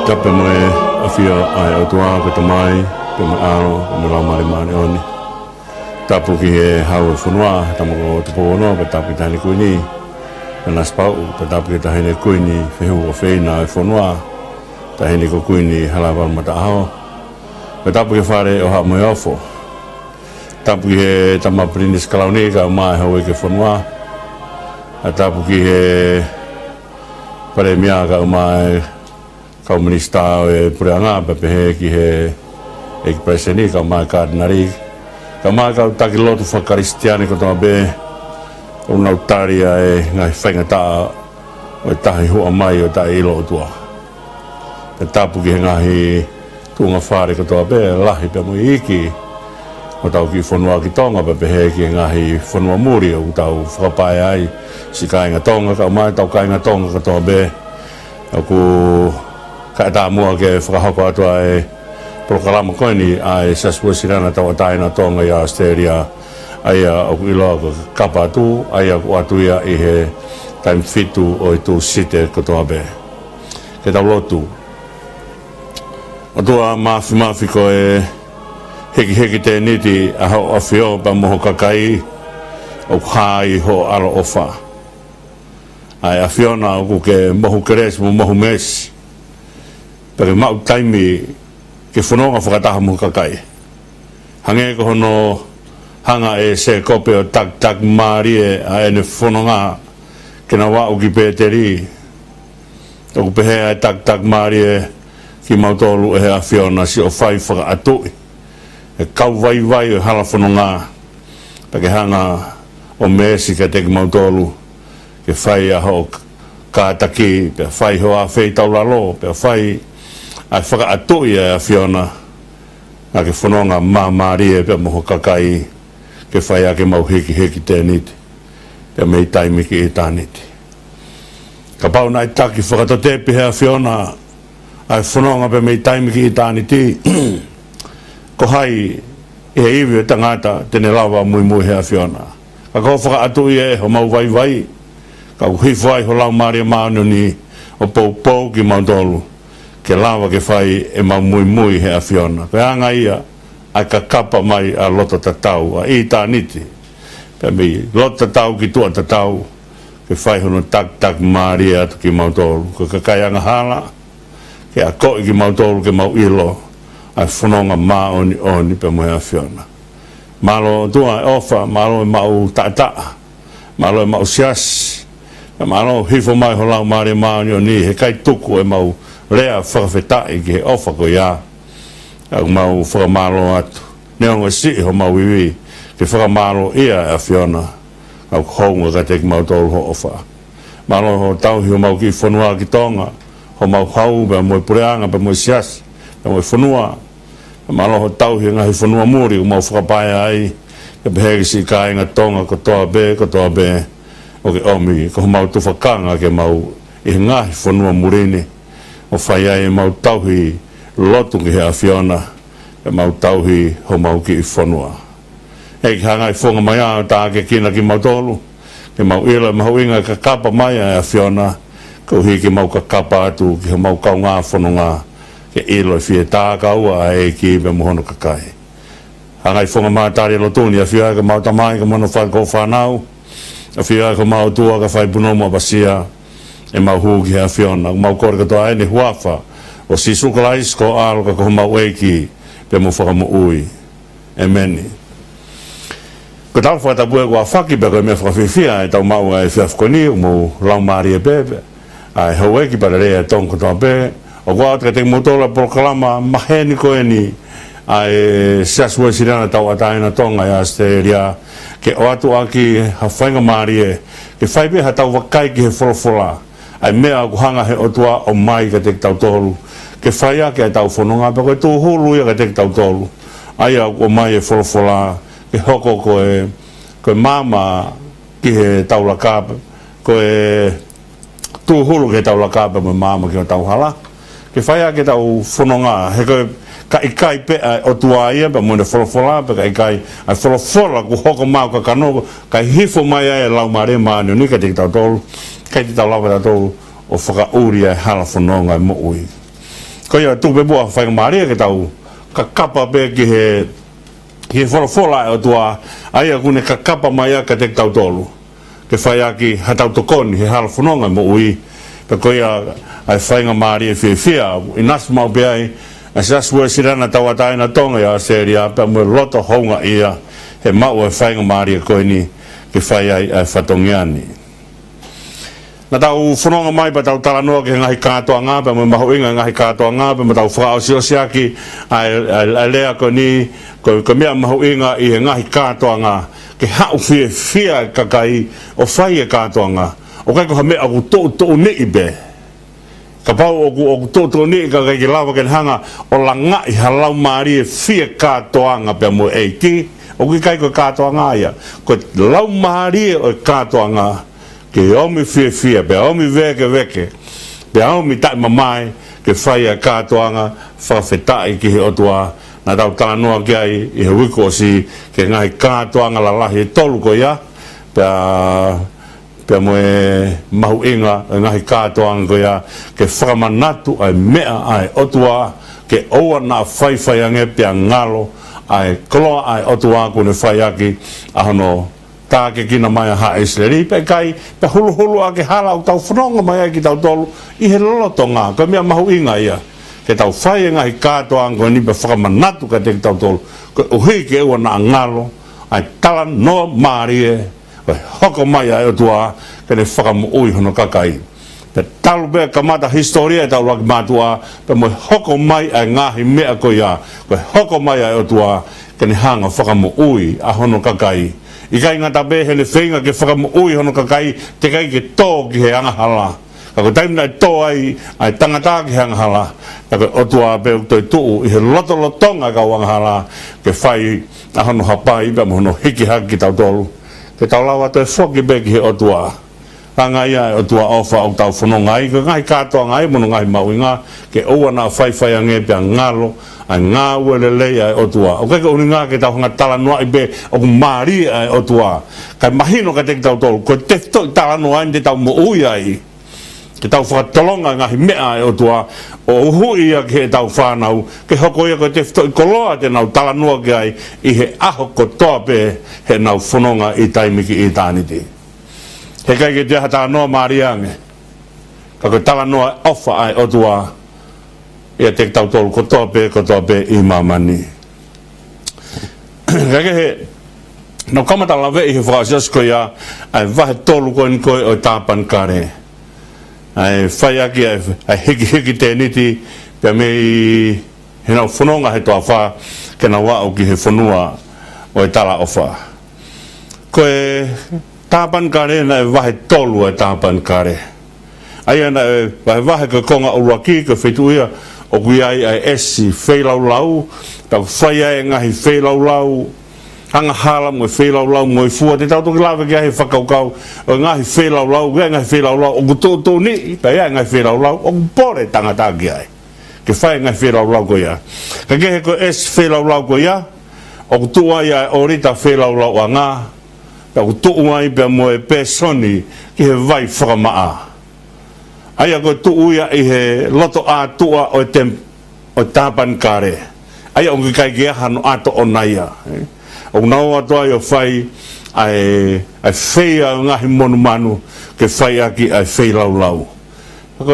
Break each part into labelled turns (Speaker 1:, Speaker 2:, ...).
Speaker 1: Tape moe afia ai o tua ko tamai pe mo aro mo la mari mani oni. Tapu ki he hau funua tamako tupo no pe tapu tani kuini. Na spau pe tapu ki tahine kuini fehu o feina e funua. Tahine ko kuini halawal mata hao. Pe tapu ki fare o ha mo ofo. Tapu ki he tamaprinis kalauni ka mai hau ke funua. Tapu ki he pare mia ka mai kau minista e puranga pe he ki he e preseni ka mai cardinari ka mai ka taki lotu fa cristiani ko be una utaria e ngai fenga ta o tahi ho mai o ta ilo tua te tapu ki ngai tunga fare ko be lahi pe mo iki o tau ki fonua ki tonga pe he ki ngai fonua muri o tau whakapai ai si kai nga tonga ka mai tau kai nga tonga ko be aku ka ta mua ke whakahoko atua e proklama koini ai saspuasirana tau ataina tonga i Australia aia o iloa ko kapa atu aia ko atu ia i he time fitu o i tu site kotoa be ke tau lotu atua mafi ko e heki te niti a hao awhio pa moho kakai o hai ho alo ofa ai a fiona o ke mohu keres mohu mes pere mau taimi ke whanonga whakataha mo kakai. Hange ko hono hanga e se kope o tak marie a ene whanonga ke na wau ki pēteri. Toku pehe a tak marie ki mautolu e hea whiona si o whai whakaatui. E kau vai o hala whanonga pake hanga o mesi ka teki mautolu ke whai a ho kātaki pe whai hoa whei taulalo pe whai ai whakaatui a whiona a ke whanonga māmarie pe moho kakai ke whai ake mau heki tēniti pe mei taimi ki e tāniti. Ka pau nai taki whakatotepi hea whiona ai whanonga pe mei taimi ki e tāniti ko hai e iwi o tangata tene lawa mui hea whiona. Ka kau whakaatui e ho mau vai ka uhifo ai ho lau maria maano ni o pou ki mautolu ke lawa ke whai e mau mui hea whiona. Pe anga ia ai ka kapa mai a lota tatau a i tā niti. Pe mi lota tatau ki tua tatau ke whai hono tak maria atu ki mautolu. Ko ka kai anga hala ke a koi ki mautolu ke mau ilo ai whanonga maa oni pe mo hea whiona. Malo tua e ofa, malo e mau tataa, malo e mau sias, malo hifo mai ho lau maria maani ni he kai tuku e mau rea whakawhetai ki he ofa ko ia au mau whakamalo atu neonga si ho mau iwi ke whakamalo ia a whiona au honga ka teki mau tolu ho ofa malo ho tauhi ho mau ki whanua ki tonga ho mau hau pe moi pureanga pe moi sias pe moi whanua malo ho tauhi ngahi whanua muri ho mau whakapaya ai ke pehegi si kāinga tonga ko toa be o ke omi ko ho mau tu whakanga ke mau i ngahi whanua murini o whai ai mau tauhi lotu ki hea whiona e mau tauhi ho mau ki i whanua. E ki hangai whonga mai a tā ke kina ki mau tolu ke mau ila mau inga ka kapa mai a whiona ko hi ki mau ka kapa atu ki ho mau kau ngā whanunga ke ilo i whie tā kaua e ki me mohono kakai. Hangai whonga mai tāri lotuni a whia ka mau tamai ka mono whai kou whanau a whia ka mau tua ka whai punoma basia e mau huki hea whiona, mau kore katoa ene huafa, o si sukala isko alo ka koho mau eiki, pe mo whaka mo ui. Ameni. Ko tau whakatapue kua whaki pe koe mea whakawhiwhia, e tau mau e whiafkoni, o mo lau maari e pepe, ai hau eiki para rea tong katoa pe, o kua ata te motola proklama maheni koe ni, ai siasua sirana tau ataina tonga e Australia, ke o atu aki hawhainga maari e, ke whaipe ha tau wakai ki he wholofola, ai mea ku hanga he otua o mai ka te tau tolu ke whaia ke tau whanonga pa koe tū hulu ia ka te tau tolu ai o mai e wholofola ke hoko koe mama ki he taula kāpa koe tū hulu ke taula kāpa me mama ki o tau hala ke whaia ke tau whanonga he koe ka ikai pe o tua ia pa mwene wholofola pa ka ikai ai wholofola ku hoko mau ka kanoko ka hifo mai ai lau mare maani ni ka te tau tolu kai te tau lawa tau o whakauri ai hala whanonga mo ui. ko ia tu be bo fa maria ke tau ka kapa be ki fola o tua ai a kune ka kapa mai ka te tau tolu ke fa ia ki hatau tokoni he hal fononga mo ui pe ko ia ai fa maria fia inas mau be ai asa sua sirana tawata na tonga ya seria pe mo loto honga ia he mau e fa maria ko ni ke fa ia fatongiani na tau fononga mai pa tau talanoa ke ngai katoa ngā pa mo mahoinga ngai katoa ngā pa mo tau whakao siaki ai lea ko ni ko mea mahoinga i he ngai katoa ngā ke hau fia kakai o whai e katoa ngā o kai ko ha mea aku tō ni i be ka pau o tō ni i kakai ki lawa ken hanga o la ngai halau maari e fia katoa ngā pa mo eiki o kai ko katoa ngā ia ko lau maari o katoa ngā ke omi fia be omi veke be omi tai mamai ke whaia kātoanga whawhetai ki he otua na tau tānoa ki ai i he wiko si ke ngai kātoanga la lahi e tolu ko ia pia moe mahu inga ngai kātoanga ko ia ke whakamanatu ai mea ai otua ke oa na whaiwhaiange pia ngalo ai koloa ai otua kune whaiaki ahono tā ke kina mai a haesleri pe kai pe hulu a ke hala o tau whanonga mai ki tau tolu i he lolotonga ka mea mahu inga ia ke tau whai ngai kātoa ko ni pe whakamanatu ka te tau tolu ko uhi ke ua na ngalo ai tala no marie hoko mai a tua ke ne whakamu ui hono kakai pe talu pe kamata historia e tau laki matua pe mo hoko mai a ngahi mea ko ia ko hoko mai a tua ke ne hanga whakamu ui a hono kakai i kai ngata be hele whenga ke whakamu ui hono kakai te kai ke tō ki he angahala kako taimina tō ai tangata ki he angahala kako otua be toi tuu i he lotonga ka angahala ke whai a hono hapai ipa mo hono hiki haki tau tolu ke tau lawa toi whoki be ki he otua Ranga ia o tua ofa o tau whanonga ai, ka ngai katoa ngai mono ngai mauinga, ke oua na whaiwhai ange pia ngalo, ai ngā uele lei ai o tua. O keka uni ngā ke tau hanga tala noa i be o ku maari ai o tua. Kai mahino ka te tau tolu, ko te fito i tala noa ai te tau mo ui ai. Ke tau whakatolonga ngahi mea ai o tua, o uhui ia ke tau whanau, ke hoko ia ko te fito i koloa te nau tala noa ke ai, i he aho ko toa pe he nau whanonga i taimiki i tāniti. He kai ke te hata noa mariange. Ka ko tala noa ofa ai o tua. Ia te tau tolu ko toa pe i mamani. Ka ke he no kamata lawe i he whakasias ko ia ai wahe tolu ko in koe o tāpan kare. Ai whai aki ai hiki te niti pia mei he nau whanonga he toa wha ke na wao ki he whanua o e tala ofa. Koe tāpan kare na e wahe tolu e tāpan kare. Aia na e wahe ka konga o raki ka whetuia o kui ai esi whelaulau, tau whai ai ngahi whelaulau, hanga hala mo e whelaulau mo e fua, te tautoki lawe ki ai whakaukau, o ngahi whelaulau, ngahi whelaulau, o kutoto ni, pa ia ngahi whelaulau, o kupore tangata ki ai. Ke whai ngahi whelaulau ko ia. Ka kehe ko esi whelaulau ko ia, o kutua ia o rita whelaulau a ngā, tau tuu ai pia mo e pesoni ki he vai whakamaa. Aia ko tuu ia i he loto a tua o tāpan kare. Aia o ki kai ki ahano ato o naia. O nau atoa i o whai ai whea ngahi monu manu ke whai aki ai whei lau lau. Ko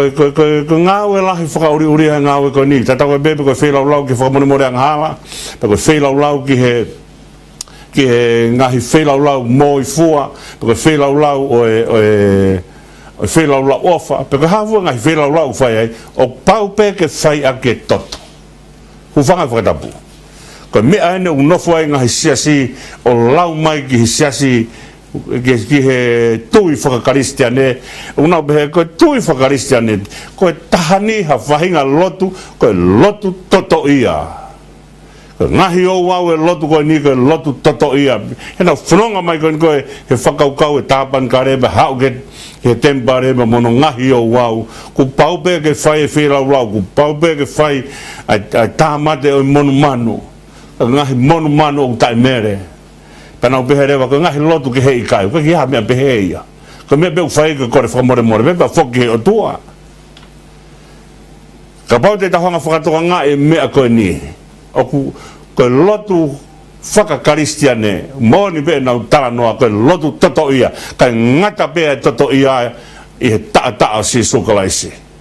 Speaker 1: ngāwe lahi whakauri uri hai ngāwe ko ni. Tatau e bebe ko whei lau lau ki whakamone more ang hala. Ko whei lau lau ki he ngahi whelaulau mo i fua, peko whelaulau o whelaulau ofa, peko hawua ngahi whelaulau whai ai, o paupe ke whai a ke toto. Hufanga whakatapu. Ko mea ene unofo ai ngahi siasi, o lau mai ki siasi, ki he tui whakakaristiane, unau behe koe tui whakakaristiane, koe tahani ha whahinga lotu, koe lotu toto ia. Ngahi o wau e lotu koe ni koe lotu toto ia. Hena whanonga mai koe he whakaukau e tāpan kare be hao ke he tempare me mono ngahi o wau. Ku paupe ke whai e whelau lau, ku paupe ke whai ai tāmate o monu manu. Ngahi monu manu o tai mere. Penau pehe rewa koe ngahi lotu ke hei kai, koe ki ha mea pehe ia. Koe mea peu whai ke kore whakamore more, mea whoki he o tua. ka pau te tahanga whakatoanga e mea koe ni oku koe lotu whakakaristiane mōni pe nau tala noa koe lotu toto ia kai ngata pe toto ia i he taa si sukalaisi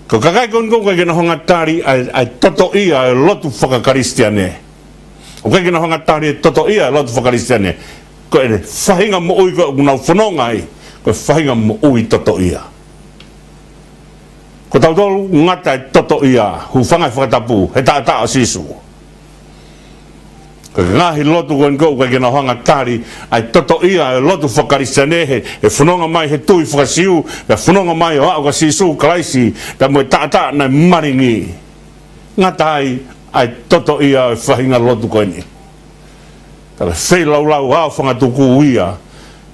Speaker 1: ko kakai kon koe kena honga tari ai toto ia e lotu whakakaristiane o koe kena honga tari e toto ia e lotu whakakaristiane koe ne whahinga mo ui koe nau whanonga ai koe whahinga mo ui toto ia ko tau tolu ngata e toto ia hu whangai whakatapu he taa sisu ko ngahi lotu koe kena honga tari ai toto ia e lotu whakaristiane he whanonga mai he tui whakasiu e whanonga mai o au ka sisu kalaisi ta mo e taa na maringi ngata ai toto ia e whahinga lotu koe ni tala whei lau hao whangatuku ia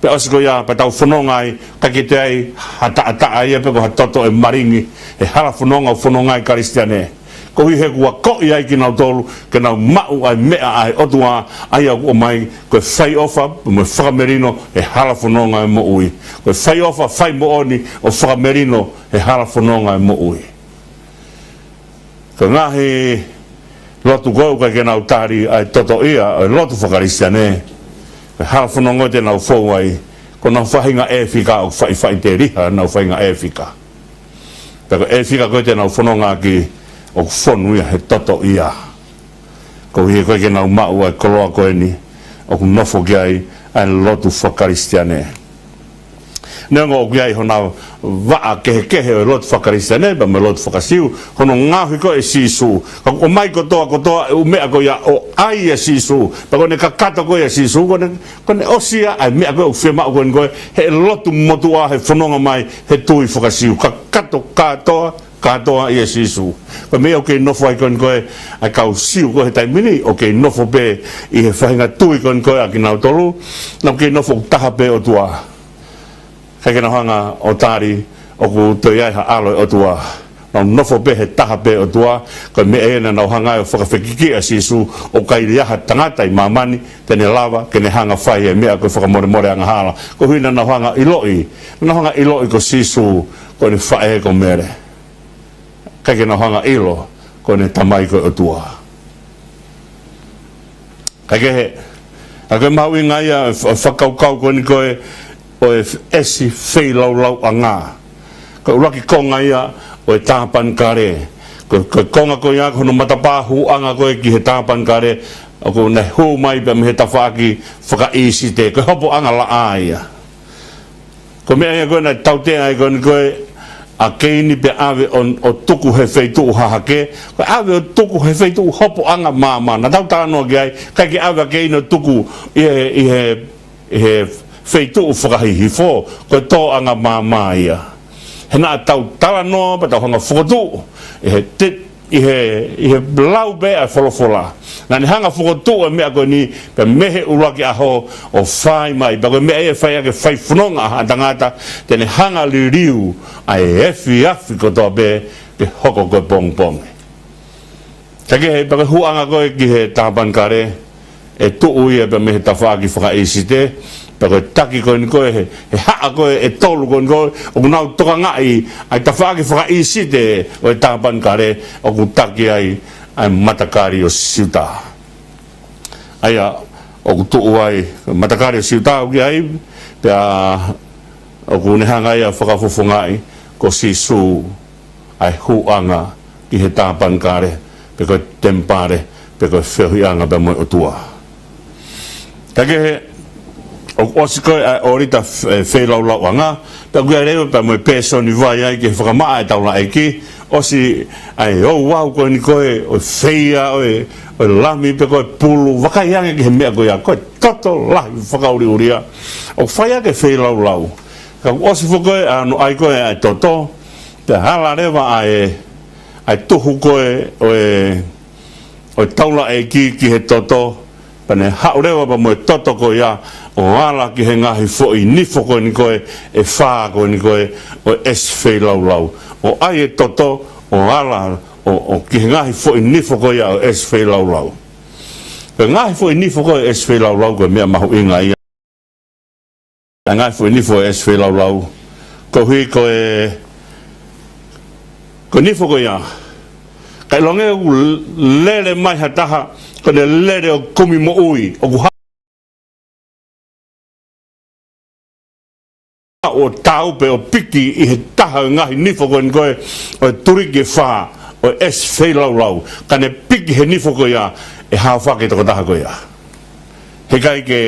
Speaker 1: pe osiko ia pa tau whanonga ai kakite ai ha taa ia pe ko ha toto e maringi e hala whanonga ai karistiane ko hi he kua ko ia ki nau tolu ke nau mau ai mea ai otua ai au o mai ko whai ofa mo whakamerino e hala whanonga e mo ui ko whai ofa whai mo oni o whakamerino e hala whanonga e mo ui ko ngahi lotu koe ka nau tari ai toto ia ai lotu whakaristiane e hala whanonga te nau whau ai ko nau whahinga e whika o whai te riha nau whahinga e whika pero e whika koe te nau whanonga ki o whonu ia he toto ia ko hi koe ke nau mau ai koloa koe ni o ku nofo ki ai ai lotu whakaristiane nengo o ki ai hona waa kehe o lotu whakaristiane ba me lotu whakasiu hono ngahui koe sisu o mai kotoa u mea koe ia o ai e sisu pa kone kakato koe e sisu kone osia ai mea koe o whiamau koe he lotu motua he whanonga mai he tui whakasiu kakato katoa ia sisu ko me o ke nofo ai kon koe ai kau siu ko he taimini o ke nofo pe i he whahinga tui kon koe a ki nau tolu na ke nofo taha pe o tua kai kena hanga o tari o ku toi ai ha alo o tua na nofo pe he taha pe o tua ko me e na nau hanga o whakawhekiki a sisu o kai riaha tangata i mamani tene lava kene hanga whai e mea koe whakamore anga hala ko hui na nau hanga iloi ko sisu ko ni whae ko mere kai kena hanga ilo ko ne tamai ko otua kai ke a mau inga ia whakaukau ko ni koe o e esi whei lau anga ko uraki konga ia o e tāpan kare ko konga ko ia kono matapahu anga koe ki he tāpan kare o ko ne hu mai pa me he tawhaki whakaisi te ko hopo anga la aia ko mea ia koe na tautea ai ko ni koe a keini pe ave o tuku he feitu hahake ko ave o tuku he feitu hopo anga mama na tau tano gai kai ke ave keino tuku i he feitu whakahihi fo ko to anga mama ia he na tau tala no pa tau hanga whakatu i he blau be a wholofola na ni hanga whakatu e mea koe ni pe mehe uraki aho o whai mai pa koe mea e whai ake whai whanonga a tangata tene hanga li riu ai afi ko toa be hoko koe pong take he pa koe huanga koe ki he tāpan kare e tuu ia pe mehe tawhaki whakaisi te pa koe taki koe ni koe he haa koe e tolu koe ni koe o ku nau toka ngai ai tawhaki whakaisi te o e tāpan kare o ku taki ai matakari o siuta aia o ku tuu ai matakari o siuta o ki ai pe o ku nehanga ia whakafofongai ko sisu ai huanga ki he tāpan kare pe koe tempare pe koe whehuianga pe moe o tua take he o osi koe ai orita whelaulau anga pe koe reo pe moe peso ni vai ai ki he whakamaa e tauna eiki osi ai wau koe ni koe o wheia o lami pe koe pulu wakaiange ki he mea koe a koe toto lahi whakauri uria o whaia ke whelaulau ka osi fukoe anu ai koe ai toto te hala rewa ai tuhu koe o taula e ki he toto pane hau rewa pa moe toto koe ia o ala ki he ngahi foi nifo koe ni koe e whaa koe ni koe o es whelaulau o ai e toto o ala o ki he ngahi foi nifo koe ia o es whelaulau pe ngahi foi nifo koe es whelaulau koe mea mahu inga ia ngahi foi nifo es whelaulau ko hui ko ko ni fo ko ya kai longe lele mai hataha ko le lele o komi mo ui o ku o tau pe o piki I he taha ngahi nifo ko ngoe o turike wha o es whei lau lau kane piki he nifo ko ia e hao whake toko taha ko ia he kai ke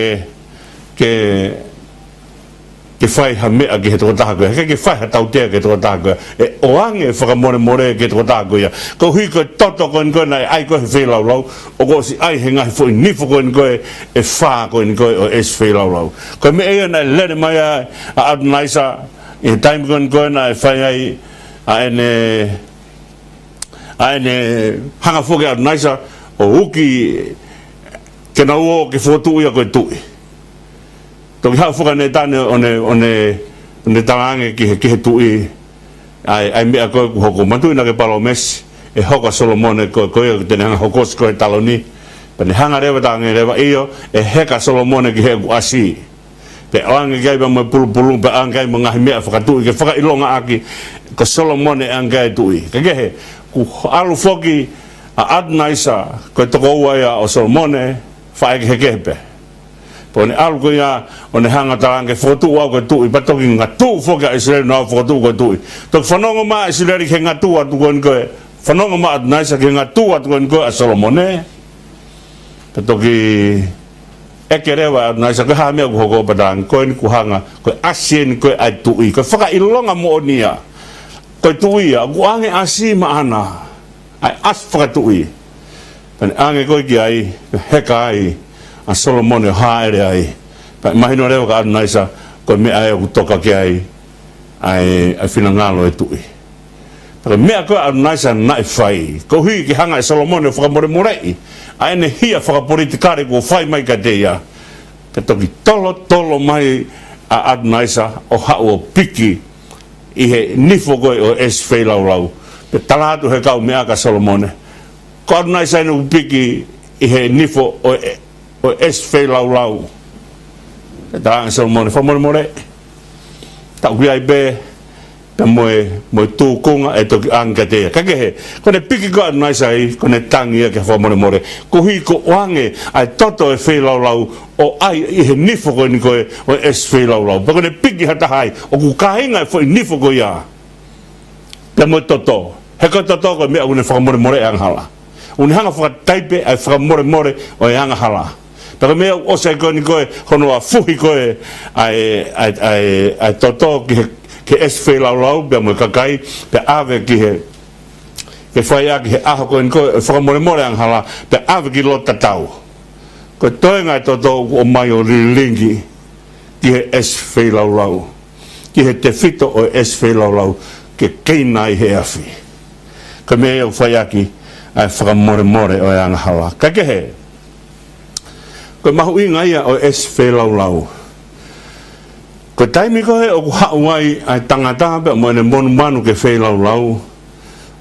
Speaker 1: whai ha mea ke he toko taha ko ia he kai ke whai ha tautea ke toko taha ko ia e oange whakamore more ke toko taha ko ia ko hui ko toto ko ngoe nai ai ko he whei lau lau o ko si ai he ngahi fo nifo ko ngoe e wha ko ngoe o es whei lau lau ko me ea nai lene mai a adnaisa e time ko na whai ai a ene hanga fo ke adnaisa o uki ke na uo ke fotu ia ko tui to ki hau fuka ne tane one tarange ki he tui ai mea koe ku hoko mantui na ke palo mesi e hoka Solomone koe tene hanga hokos koe taloni pane hanga rewa tange rewa iyo e heka Solomone ki he ku asi pe ange gai ba mo pulu pe ange mo ngahi mea whakatui ke whakailonga aki ko Solomone ange tui ke he ku alu foki a adnaisa koe toko ua ia o Solomone whae ke he kehepe pone alu ko ia o ne hanga tarange fotu au ko tui patoki ngatu foki a Israel na fotu ko tui tok whanonga ma Israel ke ngatu atu ko koe whanonga ma adnaisa ke ngatu atu ko koe a Solomone patoki eke rewa adnaisa ke haa mea ku hoko padang koe ni ku hanga koe asien koe ai tui koe whakailonga mo nia koe tui ia ku ange asi maana ai as whakatui pane ange koe ki ai heka ai a Solomone haere ai pa mahino rewa ka adnaisa koe mea e ku toka ki ai whina ngalo e tui pa mea koe adnaisa nai whai ko hui ki hanga e Solomone whakamore morei a ene hia whakapolitikare ko whai mai ka teia pe toki tolo mai a adnaisa o hao o piki I he nifo koe o es whei lau pe talatu he kau mea ka Solomone ko adnaisa inu piki I he nifo o es whei lau pe talanga Solomone whamore more tau ki ai be pe moe tūkunga e toki anga teia kake he kone piki ko adnaisa I kone tangi ke whamore more ko hui ko oange ai toto e whei lau o ai I he nifo koe ni koe o es whei lau pe kone piki hatahai o ku kahinga e whai nifo koe ia pe moe toto he ko toto koe mea une whamore more e anghala une hanga whakataipe ai whamore o e anghala pe mea o se koe ni koe hono a fuhi koe ai toto ke es whei lau pe moe kakai pe ave ki he ke whai aki he aho koe ni koe whakamore anghala pe ave ki lo tatau ko toenga toto o mai o rilingi ki he es whei lau ki he te fito o es whei lau ke keinai he afi ko mea o whai aki ai whakamore o e anghala kake he ko mahu inga ia o es whei lau ko taimi ko he o ku hau ai ai tangata pe mo ne monu manu ke whei lau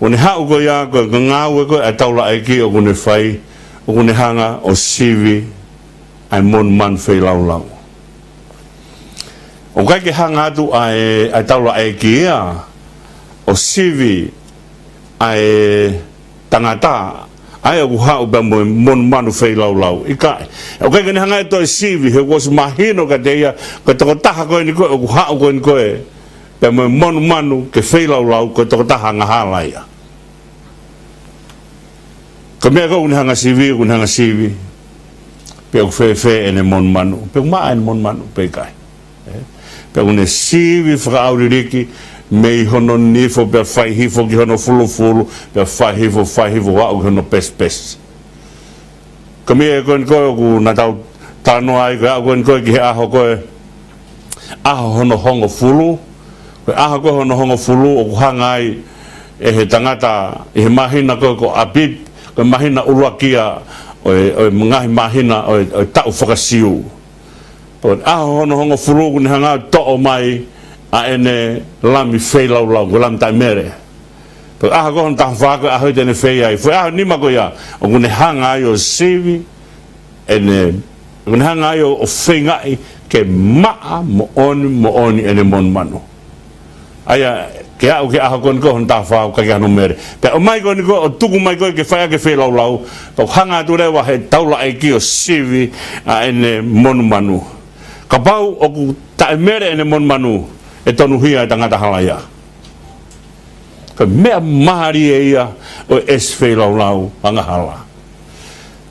Speaker 1: o ne hau ko ia ko ngau ko ai taula ai ki o ku ne whai o ku ne hanga o sivi ai monu manu whei lau o kai ke hanga atu ai taula ai ki ia o sivi ai tangata ai o hau ba mo mon manu whei lau ikai o kai ke hanga to sivi he was mahino ka teia ko to taha ko ni ko o hau ko ni ko e pe mo mon manu ke whei lau ko to taha nga halaia ko me ko hanga sivi pe o fe ene mon manu pe ma en mon manu pe kai pe une sivi fra auriki mei hono nifo pe fai hifo ki hono fulu pe fai hifo wa hono pes kami e kon ko ku na tau tano ai ko kon ko ki aho hono hongo fulu ko aho ko hono hongo fulu o hangai e he tangata e he mahina ko abit ko mahina uluakia o ngahi mahina o tau whakasiu po aho hono hongo fulu ku ni hanga to o mai a ene lami whei lau ko lam tai mere po aho ko hon taha whako aho tene whei ai fo aho nima ko ia o kune hanga ai o sivi ene kune hanga ai o whengai ke maa mo oni ene mon manu aya ke au ke aha kon ko nta fa ka ya no mere pe o mai kon ko tuku mai ko ke fa ke fe lau to hanga tu le wa he taula e ki o sivi a ene mon manu ka pau o ku ta mere ene mon manu e tonu hia e tangata halaya ka mea mahari e ia o es fe lau hanga hala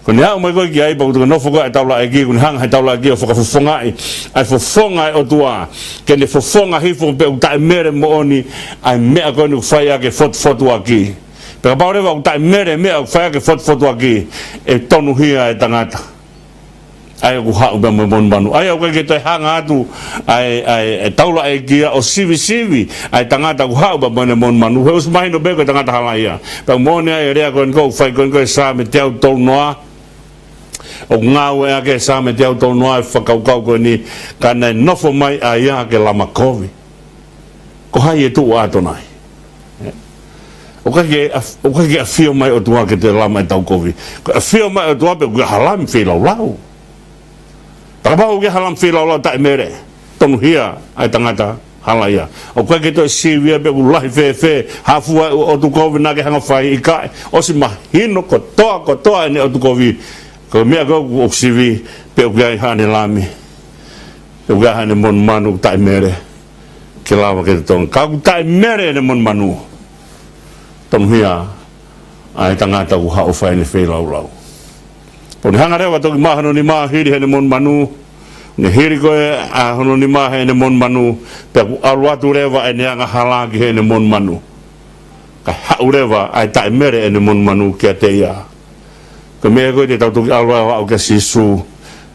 Speaker 1: kun ya mai ko ki ai ba tu no fo ko taula e ki kun hanga taula ki o fo ka fonga ai fo fonga o tua ke ne fo fonga hi fo pe ta mere mo oni ai mea ko nu fa ke fot aki pe ka paure va ta mere mea fa ke fot aki e tonu hia e tangata ai ku ha ba mo manu ai o ke te hanga atu ai taula e ki o sivi ai tangata ku ha ba mo manu he us mai no be ko tangata halaya pe mo ne ai rea ko fa ko sa me te au noa o ngau e ake sa me te auto noa e whakaukau ko ni kana nofo mai a ia ke lama kovi ko hai e tu ato nai o kake a fio mai o tua ke te lama e tau kovi a fio mai o tua pe ke halam fi lau takapau ke halam fi lau ta mere tonu hia ai tangata halaya o kake to sivia pe ulahi fe hafua o tu kovi na ke hanga fai ikai o si mahino ko toa ni o tu kovi ko mea ko o sivi pe o gai hane lami o gai hane mon manu tai mere ke lava ke ton ka tai mere ne mon manu ton hia ai tangata ku ha o fai ne fe lau pon hanga rewa to ma hano ni ma hiri hene mon manu ne hiri ko a hano ni ma hene mon manu pe ku alwa tu rewa ene anga hala ki hene mon manu ka ha rewa ai tai mere ene mon manu ke te ia ko me ko te tau alwa o ke sisu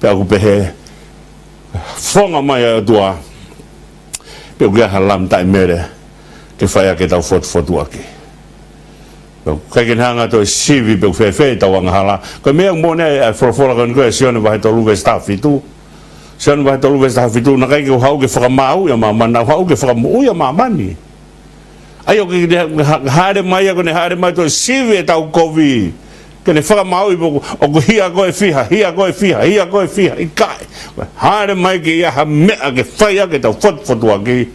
Speaker 1: pe aku pehe fonga mai a tua pe ku halam tai mere ke fai ke tau fot aki ko ke hanga to sivi pe fe tau anga hala ko me mo ne for kon ko sione vai to luve staff itu sione vai to luve staff itu na kai ko hau ke fra mau ya mama na hau ke fra mu ya mama ni ayo ke hare mai ko ne hare mai to sivi tau kovi que ne fala mau o ko hia ko e fiha i kai hare mai ke ia ha me ke fai ke tau fot aki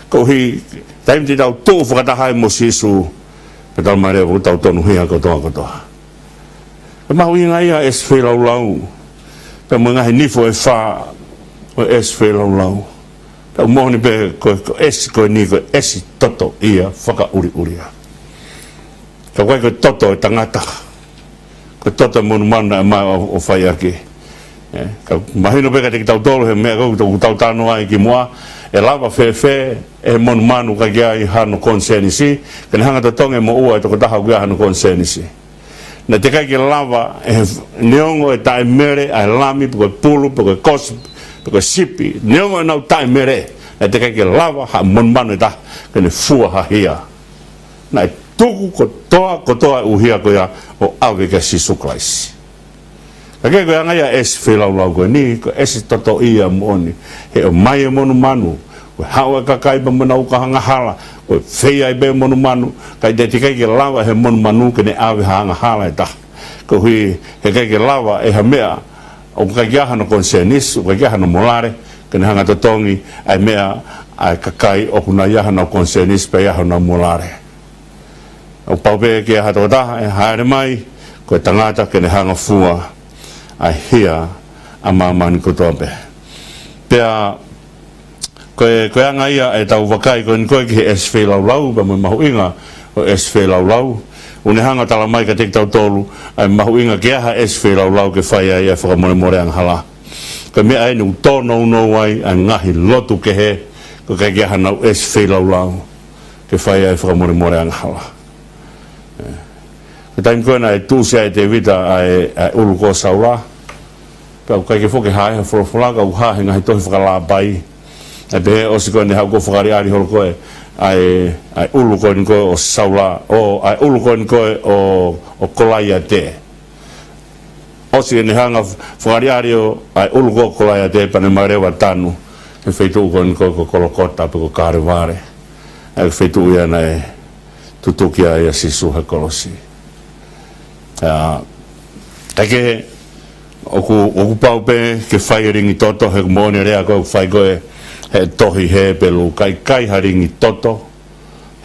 Speaker 1: ko hi time te tau to fo ta hai mo sisu pe tau mare o tau tonu hia ko to e mau inga ia es fe lau pe mo ngai ni fo e fa o es fe lau tau mo ni pe ko es ko ni ko es toto ia faka uri ka ko toto tangata ko toto mon mana ma o fai aki ka mahino pe ka te tau tolo he me ko tau tano ai ki moa e lava fe e mon manu ka ia i hano konsenisi ka hanga to tonge mo ua to taha ia hano konsenisi na te kai ki lava e neongo e tai mere ai lami po pulu po kos po sipi neongo na tai mere na te kai ki lava ha mon manu ta ka ne fua ha hia na tuku ko toa uhia ko ya o ave ke Sisu Christ. Kage ko nga ya es filau ko ni ko es toto ia moni he o mai monu manu ko hawa ka kai ba manau ka hanga hala ko fei ai be monu manu kai de tikai ke lava he monu manu ke ne ave hanga hala ta ko hui he kai ke lava e ha mea o ka ya hano konsenis o ka ya hano molare ke ne hanga totongi ai mea ai ka kai o kuna ya hano konsenis pe ya hano molare o paube ke ha toda e haere mai ko tangata ke ne hanga fua ai hia a mamani ko tobe pea ko anga ia e tau wakai ko ki esfe lau ba mo mahuinga o esfe lau une hanga tala mai ka te tau tolu ai mahuinga ke ha esfe lau ke fai ai e whakamone more ang hala ko me ai nu tono no wai a ngahi lotu ke he ko ke ha nau esfe lau ke fai ai whakamone more ang hala taim ko na tu se te vita ai ulu ko saula pa ka ke foke hai fo ka ha nga to fa la bai e be o se ko ne ha ko fari ari hol ko ai ulu ko o saula o ai ulu ko o kolaya te o se ne hanga fari ari ai ulu ko kolaya te pa ne mare wa tanu e feito ko kolokota pe ko karvare e feito ia na tutukia ia sisu ha kolosi take oku pau pe ke fai ringi toto he mone rea ko fai ko he tohi he pelu kai haringi toto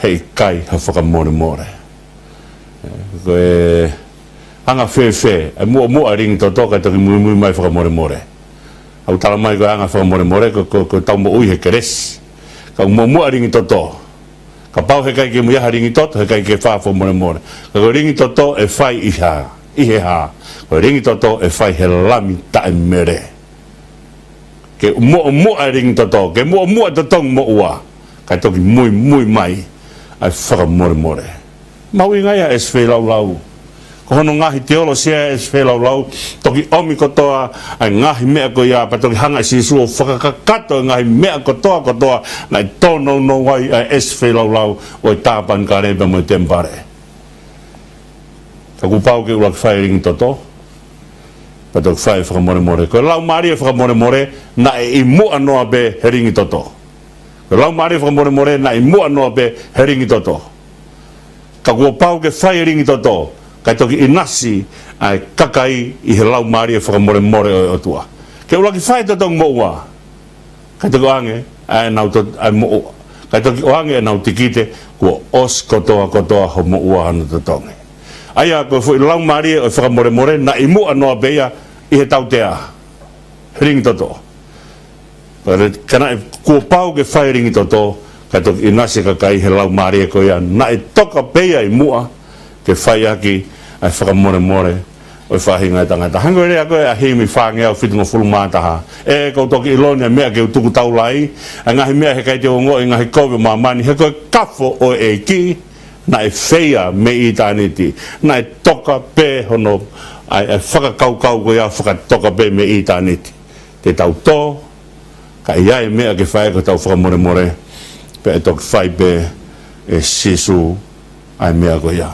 Speaker 1: hei kai ha whakamore more. Koe anga whewhe, e mua ringi toto kai toki mui mai whakamore more. Au tala mai koe anga whakamore more, ko tau mo ui he keres. Ka mua ringi toto. Ka pau he kai ke muiaha ringi toto, he kai ke whawha more. Ka koe ringi toto e whai ihe ha. Koe ringi toto e whai he lami tae mere. Ke mua ringi toto, ke mua toto mo ua. Kai toki mui mai, ai whakamore more. Mau i ngai a es lau. Ko hono ngahi te olo sea es lau. Toki omi kotoa, ai ngahi mea ko ia, pa toki hanga si suo whakakakato, ngahi mea kotoa, nai tono no wai ai es lau, oi tāpan ka reba mo tempare. Ka kupau ke ulak whai ringi toto, pa toki whai whakamore. Ko lau maari e whakamore, na e i mua noa be he ringi toto. Ko lau maari e whakamore, na i mua noa be he ringi toto. Ka kua pau ke whai ringi toto, kai toki inasi ai kakai i he lau maari e whakamore o tua. Ke ulaki whai toto mo ua, kai toki oange ai nau mo ua. Kai toki oange e nau tikite, kua os kotoa ho mo ua hana totonge. Aia ko fu lau maari e whakamore, na i mua noa beia i he tau tea. Ringi toto. Kana e kua pau ke whai ringi toto, kai toki inasi kakai he lau maari e koia, na e toka beia i mua, ke whai aki ai whakamore o whahinga e tangata. Hango rea koe a himi whange au whitunga fulu mātaha. E kou toki ilonia mea ke utuku tau lai, a ngahi mea he kai te ongo i ngahi kowe mamani, he koe kafo o e ki, na e whea me i tāniti, na e toka pē hono, ai whakakaukau koe a whakatoka pē me i tāniti. Te tau tō, ka iai mea ke whae ko tau whakamore, pe e toki whai pē e sisu ai mea koe ia.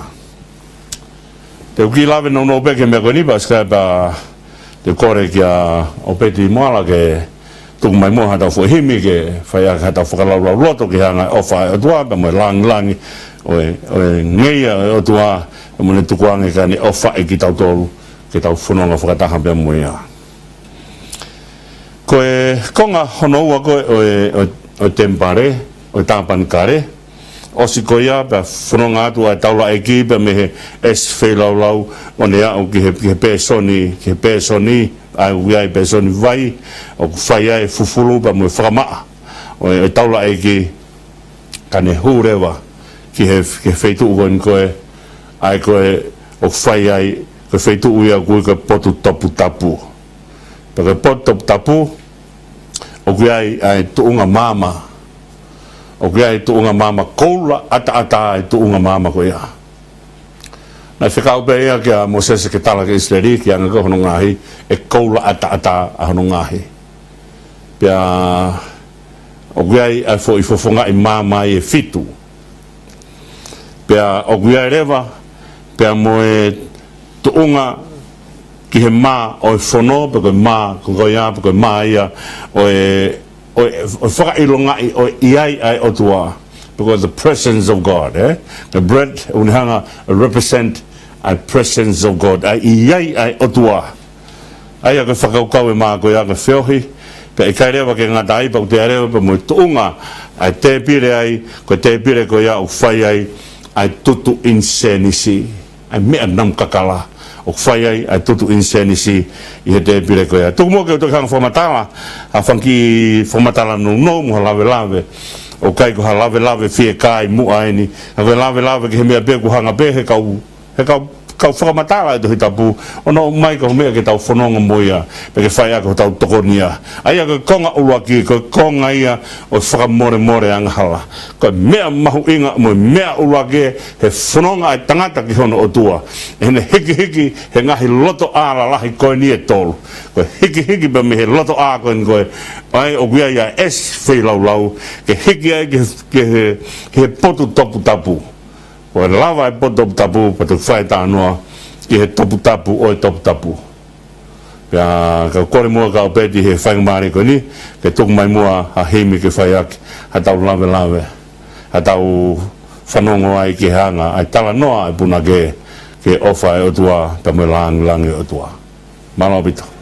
Speaker 1: Te uki lawe no peke mea koe ni pas kai pa te kore kia o peti moala ke tuku mai moha tau fuhimi ke whai aka tau whakalau loto ki hanga o whae o tua pa mo langi o ngeia o tua pa mo ne tuku ange ka ni o whae ki tau tolu ke tau whunonga whakataha pia mo ia. Koe konga hono ua koe o tempare, o tāpan kare, osi ko ia pa whanonga atu ai taula e ki pa me he es whelau o ne au ki he pēsoni ai uiai pēsoni vai o ku whai ai fufulu pa mo whakamaa o e taula e ki ka ne hurewa ki he wheitu ugon koe ai koe o whai ai ko wheitu uia koe ka potu tapu pa ka potu tapu o kuiai ai tuunga mama o kia e tuunga mama koula ata e tuunga mama ko ia. Na whikau pe ia kia Moses ke tala ke Israeli ki anga ko hono ngahi e koula ata a hono ngahi. Pia o kia e fo i fofonga i mama i e fitu. Pia o kia e rewa pia mo e tuunga ki he ma o e fono pe koe ma ko ia pe koe ma ia o e o whakailonga i o iai ai o tua, because the presence of God, the bread unhanga represent a presence of God, ai iai ai o tua. Ai a koe whakaukau e maa koe a koe whiohi, pe e kai rewa ke ngata ai pa u te arewa pa mo tuunga, ai te pire ai, koe te pire koe a u whai ai tutu insenisi, ai mea nam kakala. O whai ai tutu insenisi i he te pire koea. Tuku mo ke o toki hanga whamatala, a whanki whamatala no muha lawe. O kai ko ha lawe fie kai mua eni. A koe lawe ke he mea pe ku hanga pe he kau whakamatala e tohi tapu. O no mai ka mea ke tau whanonga moia, pe ke whai ako tau tokonia. Ai a koe konga uruaki, koe konga ia o whakamore angahala. Koe mea mahu inga mo mea uruaki he whanonga ai tangata ki hono o tua. E hene hiki he ngahi loto ala lahi koe ni e tolu. Koe hiki pa me he loto a koe ai o guia ia es whailau, ke hiki ai ke he potu topu tapu. O e lawa e potu topu tapu, pa te whai tānoa i he topu tapu o e topu tapu. Pea ka kore mua ka o peti he whaingmari koe ni, ke tuku mai mua ha himi ke whai aki, ha tau lawe, ha tau whanongo ai ki hanga, ai tala noa ai puna ke ofa e o tua, ta me langi o tua. Malo pito.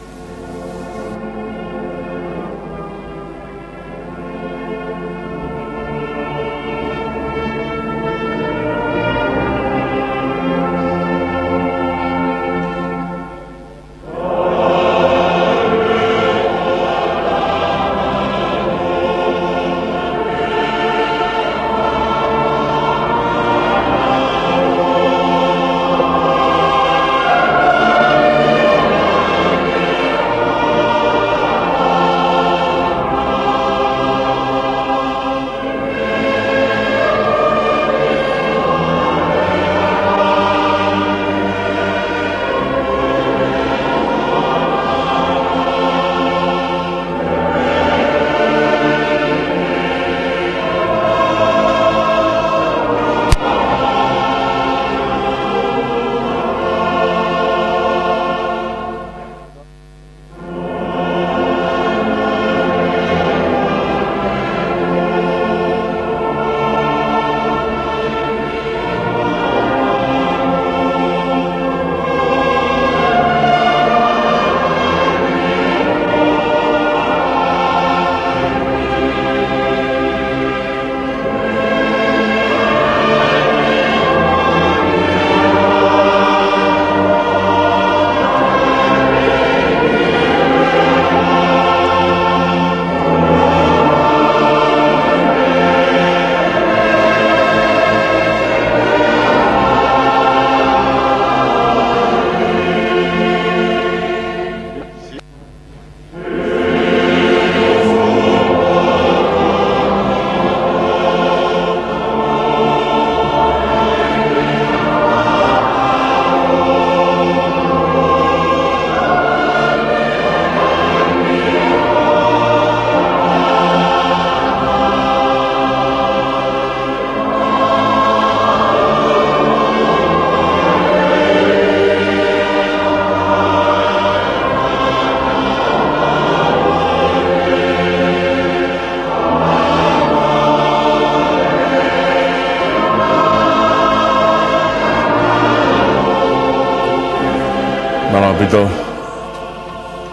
Speaker 1: Malapito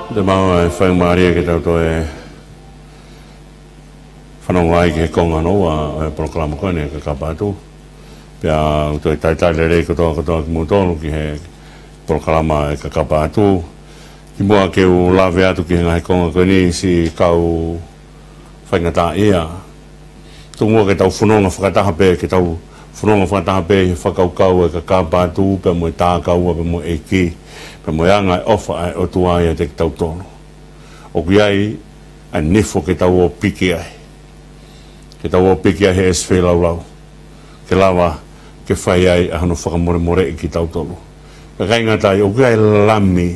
Speaker 1: de mau fai Maria que tau e whanongai ke konga noa proklama koe ne ka kapatu pia utoi tai le kotoa ki mutolu ki he proklama ka kapatu ki mua ke u lawe atu ki ngai konga koe ni si kau whaingata ia tu mua ke tau whanonga whakataha pe ke tau whanonga whakataha pe whakaukau ka kapatu pia mo tākau pia mo eki pia mo anga ofa ai o tua ia te tau tono o ki ai a nifo ke tau o piki ai ke tau o piki ai he eswhi lau ke lawa ke whai ai a hano whakamore i ki tau tolu ka kainga tai o ki ai lami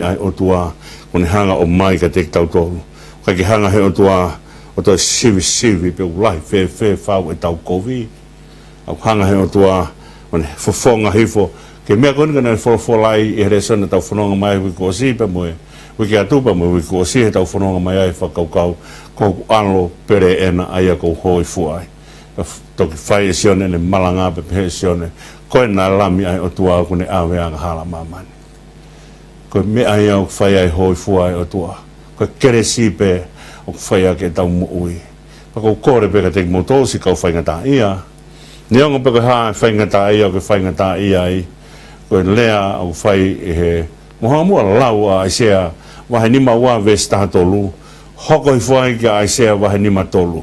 Speaker 1: ai o tua kone hanga o mai ka te tau tolu ka ki hanga he o tua sivi pe ulai fe whau e tau kovi au hanga he o tua kone fofonga hifo ke mea kone kane wholai i here sana tau whanonga mai wiko si pe moe wiki atupa mo wiko si he tau whanonga mai ai whakaukau kou alo pere ena aia kou hoi fuai toki whai e sione ne malanga pe pehe sione koe na lami ai o tua kune awe anga hala mamani koe mea ai au whai ai hoi fuai o tua koe kere si pe o whai ake tau mo ui pakou kore peka teki motosi kau whai ngata ia niongo peka haa whai ngata ia koe whai ngata ia ai koe lea au whai e he moha mua lau a aisea wahe nima wa vesta tolu hoko i whai ki a aisea wahe nima tolu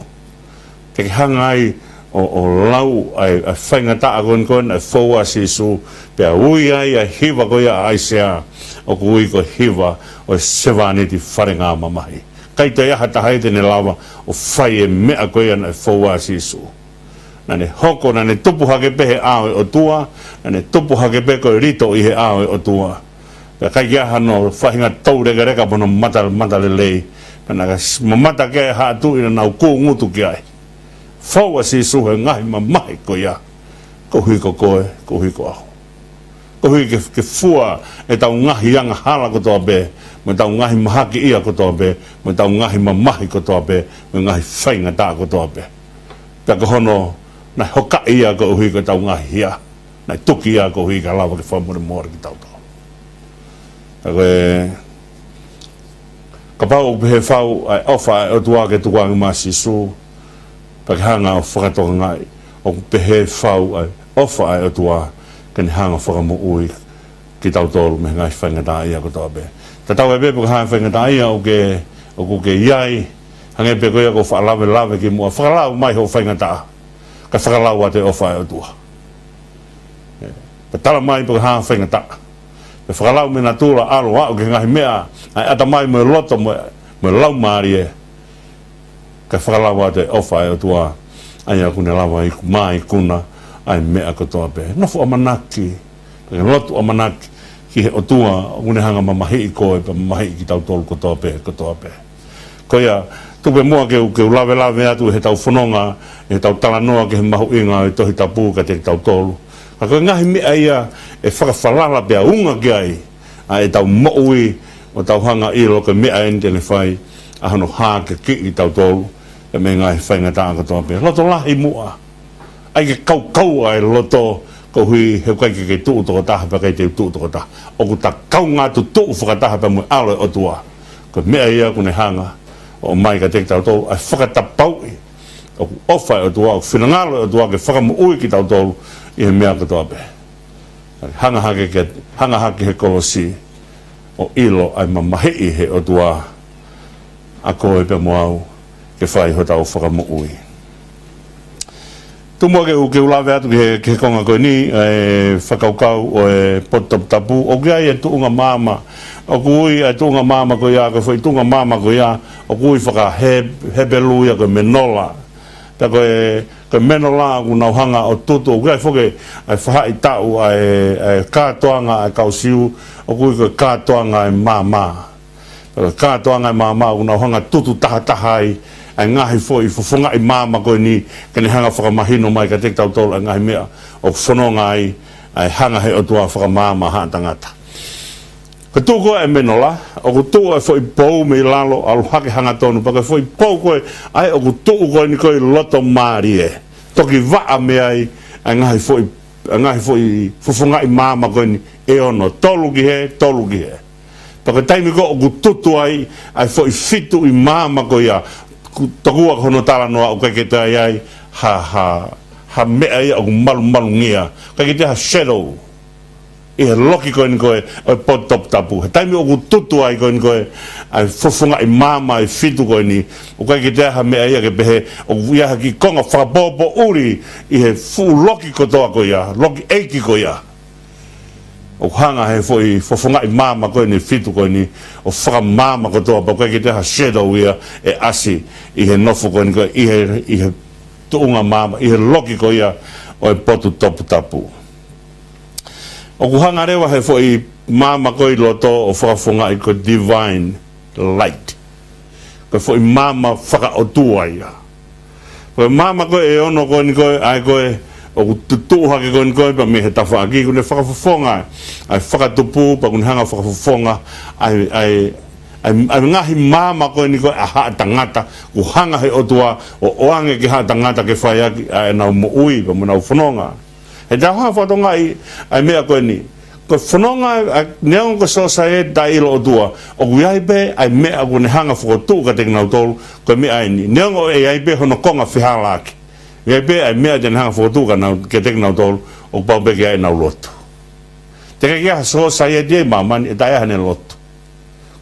Speaker 1: te hanga ai o lau ai whaingata a kon ai whaua sisu pia ui ai a hiva koe a aisea o kui ko hiva o sevani ti wharenga mamahi kai te aha tahai tene lawa o whai e mea koe ana whaua sisu nane hoko nane tupu hake pehe awe o tua nane tupu hake pehe koe rito i he awe o tua kai kia hano whahinga tau reka pono mata le lei pena mamata ke ha tu ina nau ku ngutu ki ai whaua si suhe ngahi mamahi ko ia ko hui ko koe ko hui ko aho ko hui ke fua e tau ngahi anga hala ko toa be me tau ngahi mahaki ia ko toa be me tau ngahi mamahi ko toa be me ngahi whainga ta ko toa be pia ko hono na hoka ia ko hui ko tau ngahi ia na tuki ia ko hui ka lawa ke whamure mora ki tau ka pau he whau ai ofa o tua ke tukuangi masisu pa ke hanga o whakatoka ngai o pehe whau ai ofa ai o tua ke ni hanga whakamu ui ki tau tolu me ngai whaingata ia ko toa be ta tau e pepe ka hanga whaingata ia o ke iai hange pe koe ko whaalawe ki mua whakalau mai ho whaingata ka whakalau a te ofa ai o tua pa tala mai pe ka hanga whaingata e whakalau me na tūra alo au ke ngahi mea ai ata mai me loto me lau maari e ka whakalau a te ofa e o tua ai a kune lawa i mai kuna ai mea kotoa pe nofu o manaki ke lotu o manaki ki he o tua kune hanga mamahi i koe pa mamahi ki tau tolu kotoa pe koia tupe mua ke u lawe atu he tau whanonga he tau talanoa ke he mahu inga e tohi tapu ka te tau tolu ka koe ngahi mea ia e whakawhalala pia unga ki ai a e tau moui o tau hanga i lo ke mea ente ne whai a hano hā ke ki i tau tolu e me ngai whainga tāka toa pia loto lahi mua ai ke kau ai loto ko hui he kai ke tuu toko taha pa kai te tuu toko taha o ku ta kau ngā tu tuu whakataha pa mui alo o tua ko mea ia kune hanga o mai ka te tau tolu ai whakatapau i o ku ofa o tua o whinangalo o tua ke whakamu ui ki tau tolu i he mea ka toa pia hanga hake he kolosi o ilo ai mamahi he o tua a koe pe moau ke whai ho tau whakamu ui tumua ke ulawe atu ke konga koe ni whakaukau o e potop tapu o kia e tuunga mama o kui e tuunga mama ko ia ko whai tuunga mama ko ia o kui whaka hebelu ia ko menola ta ko menola ku nau hanga o tutu o kia whoke ai whahai tau ai kātoanga ai kausiu o kui ko kātoanga ai mama kātoanga ai mama ku nau hanga tutu taha ai ai ngahi foi fofonga i mama ko ni kene hanga whakamahino mai ka te tau tolu ai ngahi mea o whanonga ai hanga he o tua whakamama haa tangata ka tūko e menola o ku tūko e foi pou me lalo alu hake hanga tonu pa ka foi pou koe ai o ku tūko ni koe loto maari e toki waa me ai ngahi foi fofonga i mama ko ni e ono tolu ki he paka taimi ko ku tutu ai fo I fitu I mama ko ia takua hono tala noa o kai te ai ha mea ia o malu ngia kai te ha shadow e loki ko ni koe o pot top tapu taimi o ku tutu ai ko ni koe ai fofonga I mama I fitu ko ni o kai te ha mea ia ke pehe o ia ki konga whakapopo uri I he fu loki ko toa ko ia loki eiki ko ia o hanga he foi fofonga I mama ko ni fitu ko ni o whaka mama ko toa pa kai te ha shadow ia e asi I he nofo ko ni koe I he tuunga mama I he loki ko ia o e potu topu tapu o kuhanga rewa he foi mama ko I loto o whakafonga I ko divine light ko foi mama whaka o tua ia ko mama ko e ono ko ni koe ai koe o tutuha ke kon koe pa me he tafa aki kune whakafofonga ai whakatupu pa kune hanga whakafofonga ai ngahi mama koe ni koe a haa tangata ku hanga he otua o oange ki haa tangata ke whai aki ai nau mo ui pa mo nau whanonga he taha whatonga ai mea koe ni ko whanonga neon ko sosa e ta ilo otua o kuiai pe ai mea kune hanga whakatu ka teki nau tolu koe mea ai ni neon o e ai pe hono konga whihalaki ia be ai mea den hanga fotu ka na ke tek na tol o pau be ai na loto te ke so sai de mama ni ta ya ne loto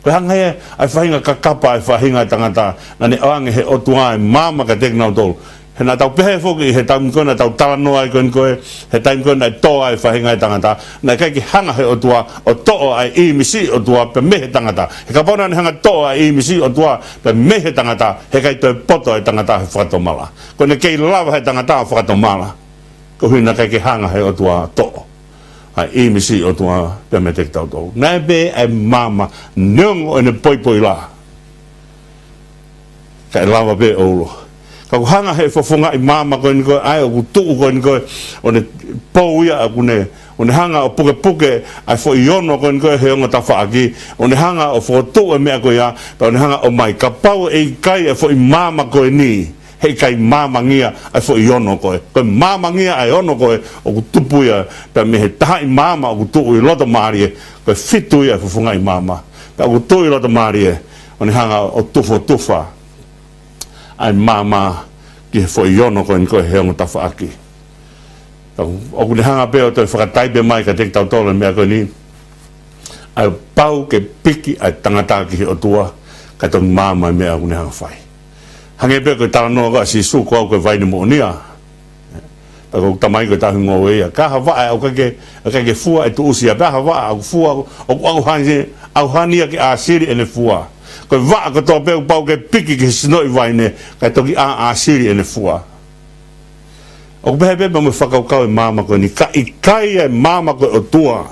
Speaker 1: ko hanga ai fahinga ka kapa ai fahinga tangata na ne ange he otua mama ka tek na tol he na tau pehe foki he tam ko na tau tala no ai kon ko he tam ko na to ai fahinga tangata na kai ki hanga he otua o to ai I misi otua pe me tangata he ka bona hanga to ai I misi otua pe me tangata he kai to poto ai tangata he fato mala ko ne kei lava he tangata fato mala ko hina kai ki hanga he otua to ai I misi otua pe me tek tau to na be ai mama nung o ne poi la kai lava be olo ka hanga he fofonga I mama ko ni ko ai o tu ko ni ko one pou ia ko ne one hanga o puke ai fo iono ko ni ko he nga tafa aki one hanga o fo tu e me ko ia pa one hanga o mai ka pau e kai e fo I mama ko ni he kai mama ngia ai fo iono ko mama ngia ai ono ko o tupu ia pa me he tai mama o tu I loto mari ko fitu ia fofonga I mama pa o tu I loto mari one hanga o tufa ai mama ki foi iono ko ko he ngota faaki o ku hanga pe o te whakatai be mai ka tek tau tole mea ko ni ai pau ke piki ai tangata ki o tua ka tong mama mea ku hanga fai hange pe ko tala no ka si su ko ko vai ni mo nia pa ko tamai ko ta ngo e ka hava o ka ke fua e tu usia pa hava o fua o hania ki a siri ene fua ko va ko to pe pau ke piki ke sino I vaine ka to ki a siri ene fua o be mo whakau mama ko ni ka I kai mama ko o tua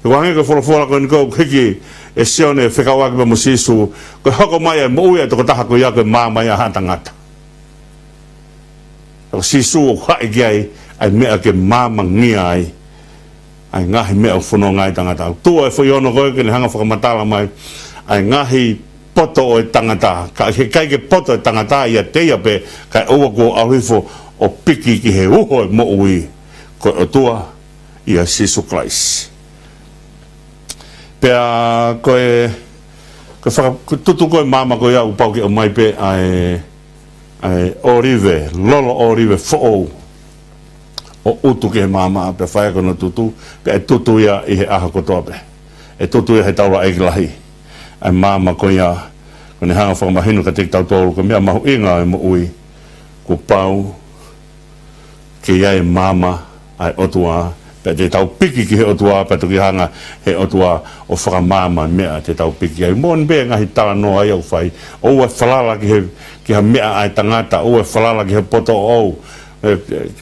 Speaker 1: ko wange ko folo ko ni ko hiki e sione whakau ake mo sisu ko hoko mai mo ia to ko taha ko ia ko mama ia hatangata o sisu o hai gai ai mea ke mama ngia ai ngahi mea o whanonga I tangata tua e whaiono ko ke ni hanga whakamatala mai ai ngahi poto o tangata ka he kai ke poto tangata ia teia pe kai o ko ahifo o piki ki he uho mo ui ko o tua ia Jesus Christ pe ko ko tutu ko mama ko ia upau ke o mai pe ai lolo orive fo o utu ke mama pe fai ko no tutu pe tutu ia I he aha ko tope e tutu ia he taura e lahi ai mama ko ia ko ne hanga whakamahinu ka tek tau tolu ko mea mahu inga e mo ui ko pau ke ia e mama ai otua pe te tau piki ki he otua pe toki hanga he otua o whakamama mea te tau piki ai mon be ngahi tala no ai au whai o e whalala ki ha mea ai tangata o e whalala ki he poto o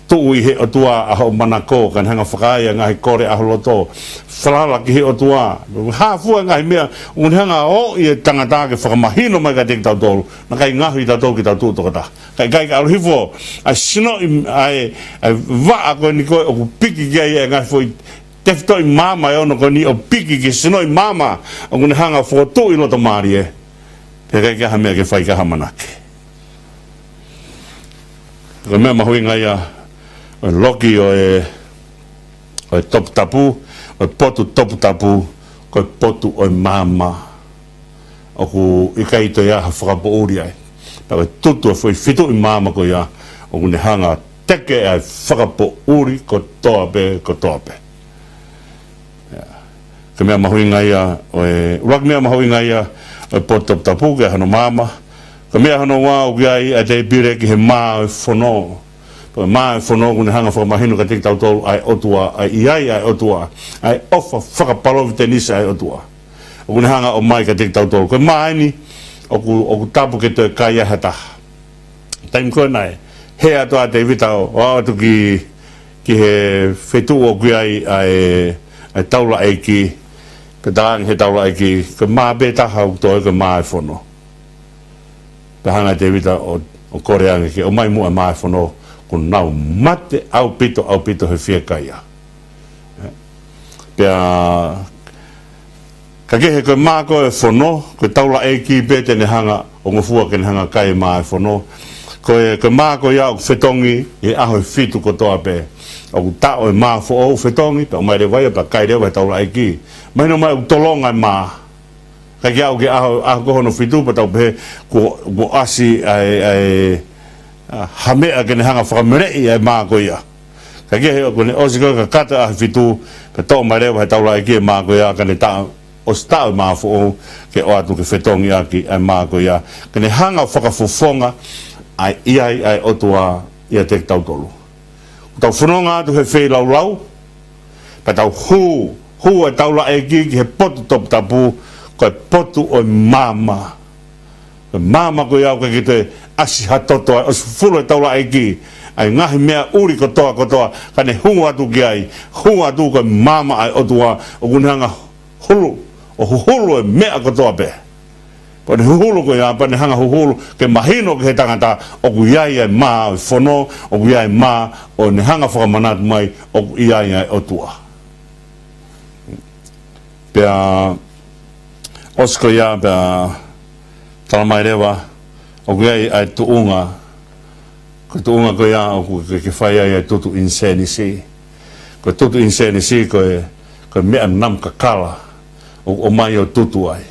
Speaker 1: tu I he otua aho manako kan hanga whakaia ngahi kore aho loto whalala ki he otua hafua ngahi mea un hanga o I tangata ke whakamahino mai ka tek tau tolu na kai ngahi tau tolu ki tau tu tokata kai ka aluhifo ai sino ai va ko ni ko o piki ki ai ngahi foi tefto I mama e ono ko ni o piki ki sino I mama o kun hanga foto I loto mari pe kai ka hamea ke whai ka hamanake ko mea mahui ngai a loki o o top tapu o potu top tapu ko potu o mama o ku ikai to ya whakapo uri ai pa tutu foi fitu i mama ko ya o ne hanga teke ai whakapo uri ko toa pe ka mea mahui ngai a urak mea mahui ngai a o potu top tapu ke hano mama ka mea hano wā o kiai a te pire ki he maa o whono maa whono kune hanga whakamahinu ka tiki tautolu ai otua ai iai ai otua ai ofa whakapalovi te nisa ai otua o kune hanga o mai ka tiki tautolu koe maa ni o ku tapu ke toi kai aha taha taim koe nai he atoa te vitao o atu ki he whetu o kiai ai taula eiki ka taang he taula eiki ka maa be taha o toi ka maa whono ka hanga te vitao o koreanga ki o mai mua maa whono ko nau mate au pito he fia kaia. Pea ka kehe koe maa koe whono, koe taula e ki pete ne hanga o ngofua ke ne hanga kai maa whono. Koe maa koe au whetongi e aho e fitu ko toa pe. O ku tao e maa fo o whetongi, pe o mai re vai pa kai rewa taula e ki. Mai no mai u tolonga maa. Ka ke au ke aho kohono fitu pa tau pe ko asi ai hamea kene hanga whakamerei ai maa koia. Ka kia heo kone osi koe ka kata a whitu pe tō mai rewa hei taula e kia maa koia kane ta o stau maa fo ke o atu ke whetongi aki ai maa koia. Kane hanga whakafofonga ai iai ai otua ia te tautolu. Tau whanonga atu he whei lau lau pe tau hu ai taula e ki he potu top tapu koe potu o mama. Mama koia au ke te asi hatoto ai os fulu taula aiki ai ngahi mea uri kotoa kane hunga atu ki ai hunga atu ko mama ai otua o kunhanga hulu e mea kotoa pe pane hulu ko ia pane hanga hulu ke mahino ke tangata o ku iai ai maa o whono o ku iai maa o ne hanga whakamanatu mai o ku iai ai otua pea osko ia pea talamai rewa o kuei ai tuunga ko ia o ke whai ai tutu insanisi ko tutu insanisi ko mea nam kakala o mai o tutu ai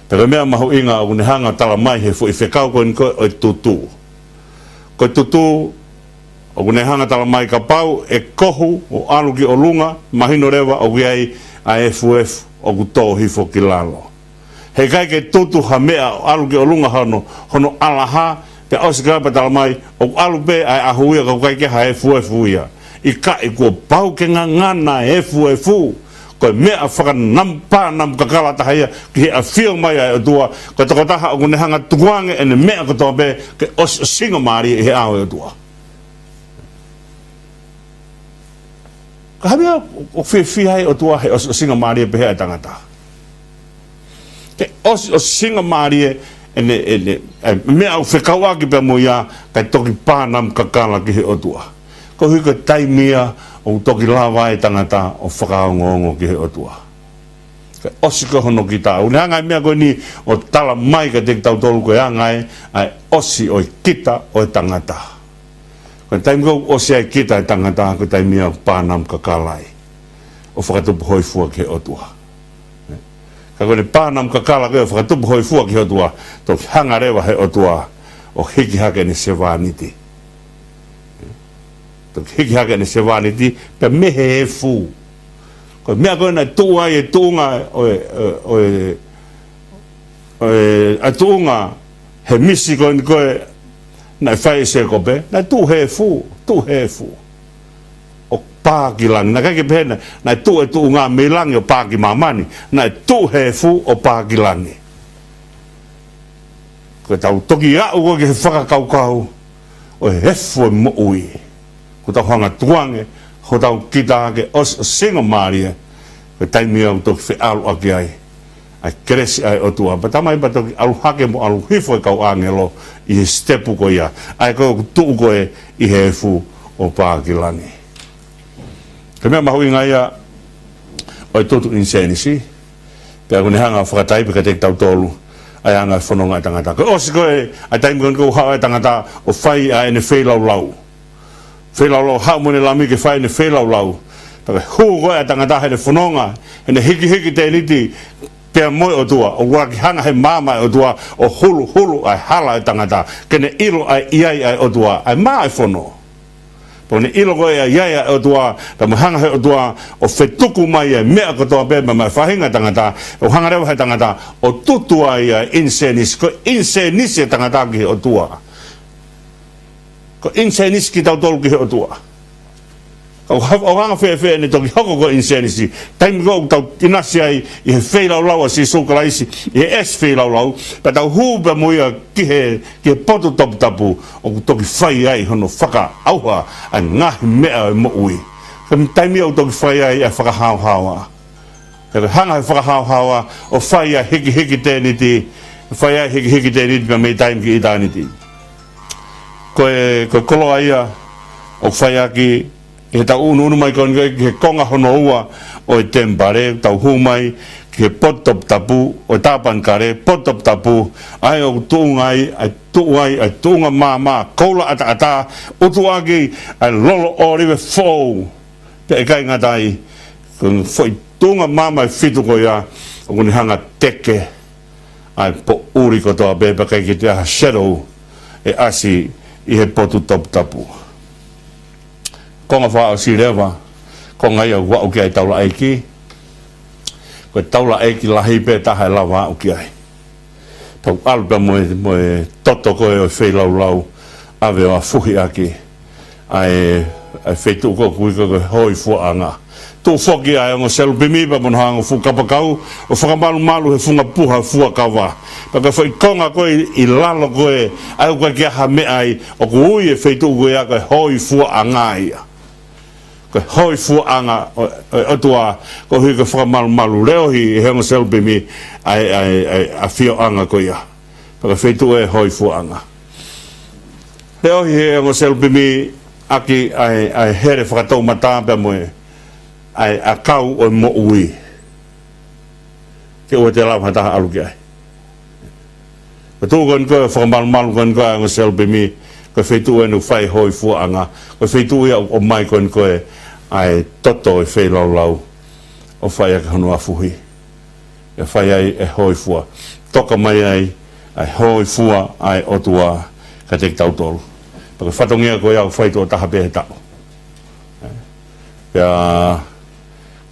Speaker 1: pero mea mahu inga o ne hanga tala mai he fu i whekau ko o tutu ko tutu o ne hanga tala mai ka pau e kohu o aluki o lunga mahino rewa o kuei ai FUF o kuto hifo ki lalo he kai ke tutu ha mea alu ke olunga hono alaha pe osikara pa talamai o alu pe ai ahuia ka kai ke ha fuia i ka i ko pau ke ngana fufu ko mea whaka nampa nam kakala tahaya ki he a fio mai ai o tua ko takotaha o ne hanga tukuange ene mea ko toa pe ke os singa maari he ao o tua ka hamea o whiwhi hai o tua he os singa maari pe he ai tangata ke o singa marie ene mea au whekaua ki pe moia kai toki pānam kakala ki he otua. Ko hui ka taimia o toki lawa e tangata o whakaongongo ki he otua. Ke osika hono ki tā. Une hangai mea koe ni o tala mai ka te tautolu koe hangai ai osi o kita o tangata. Koe taimiko osi ai kita e tangata ko taimia o pānam kakalai. O whakatupu hoi fua ki he otua. Ka kone pānam kakala koe whakatupu hoi fua ki otua tō hanga rewa he otua o hiki hake ni sewaniti. Tō hiki hake ni sewaniti pe mehe he fū. Koe mea koe nai tua e tuunga a tuunga he misi koe ni koe nai whai se kope nai tu he fū. Pākilangi, nā kake pēne, nai tu e tu ngā meilangi o pāki mamani, nai tu he fu o pākilangi. Koe tau toki au koe ke he whakakaukau, o he hefu e mo ui. Ko tau hanga tuange, ho tau kita ake os singa maaria, koe taimi au toki whi alu aki ai, ai keresi ai o tua. Pa tamai pa toki alu hake mo alu hifo e kau angelo, i he stepu ko ia, ai koe tu koe i he fu o pākilangi. Ka mea mahu inga ia o tutu insanisi pea kone hanga whakataipi ka teki tau tolu ai hanga whanonga i tangata ko osi koe ai taimi kone kou hao i tangata o whai a ene whai lau lau hao mone lami ke whai ene whai lau lau Paka hu ko tangata hele fononga ene hiki te niti pe mo o tua o wa hanga he mama o tua o hulu ai hala tangata kene ilo ai ai o tua ai mai fono pone ilo ko ia o tua ta hanga he o tua o fetuku mai e me ko tua be mai fahinga tangata o hanga rewa he tangata o tutua ia insenis tangata ki o tua ko insenis ki tau tolu ki o tua o hanga fe ne toki hoko ko insanity time go tau tinasi ai I he fe lau si so kalaisi I es fe lau pa tau hu ba moia ki he poto tapu o toki fai ai hono whaka auha a ngahi mea mo ui kam time o toki fai ai a whaka hao ka hanga whaka hao o fai ai hiki teniti fai ai hiki teniti pa me time ki itaniti ko kolo ai o fai ai e tau unu mai kon ke konga hono ua o e tempare tau hu mai ke potop tapu o tapan kare potop tapu ai o tungai ai tunga mama kola ata utuagi ai lolo orive fo te kai ngatai kun foi tunga mama fitu ko ya o ni hanga teke ai po uri ko to beba kai ki te shadow e asi I he potu top tapu konga fa si lewa konga ia wa o ki taula aiki ko taula aiki la hipe ta ha la wa o ki ai tau alba mo toto ko e fe lau ave a fuhi aki ai fetu ko hoi fu anga tu foki ai ngo sel bimi ba mon hang fu kapakau o fa malu he funga puha fu kawa pa ka foi konga ko I lalo ko e ai ko ki ha me ai o ko e fetu ko ya ko hoi fu anga ia ko hoi fu anga o tua ko hi ko fa malu leo hi he ngo sel bimi ai a fio anga ko ia pa ka fetu e hoi fu anga leo hi he ngo sel bimi aki ai here fa tau mata pe mo ai a kau o mo ui ke o te la hata alu ke ko tu ko fa malu kon ko ngo sel bimi ko fetu e no fai hoi fu anga ko fetu e o mai kon ko ai toto e fe lau o fai a hono afuhi e fai ai e hoi fu toka mai ai hoi fu ai o tua ka te tau tolu porque fatongia ko ia fai to taha pe ta ya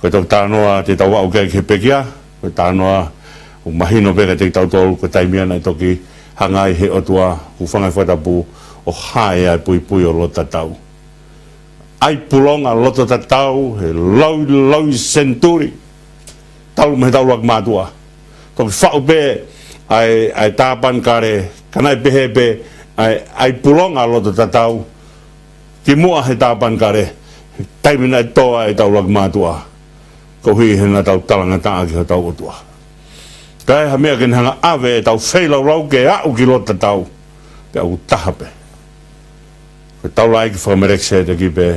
Speaker 1: ko to tanoa te tau o ke pekia ko tanoa o mahino pe te tau tolu ko taimia na toki hangai he o tua u fanga fata pu o hai ai pui o lota tau ai pulonga lota tau he lau senturi tau me tau lak matua to fa be ai tapan kare kanai pe ai pulonga lota tau ki mua he tapan kare taimina to ai tau lak matua ko hi hena tau talanga ta ki tau tua kai ha mea ken hanga ave tau feila lau ke au ki lota tau pe au tahape ko tau lai ki whakamerekse te ki pe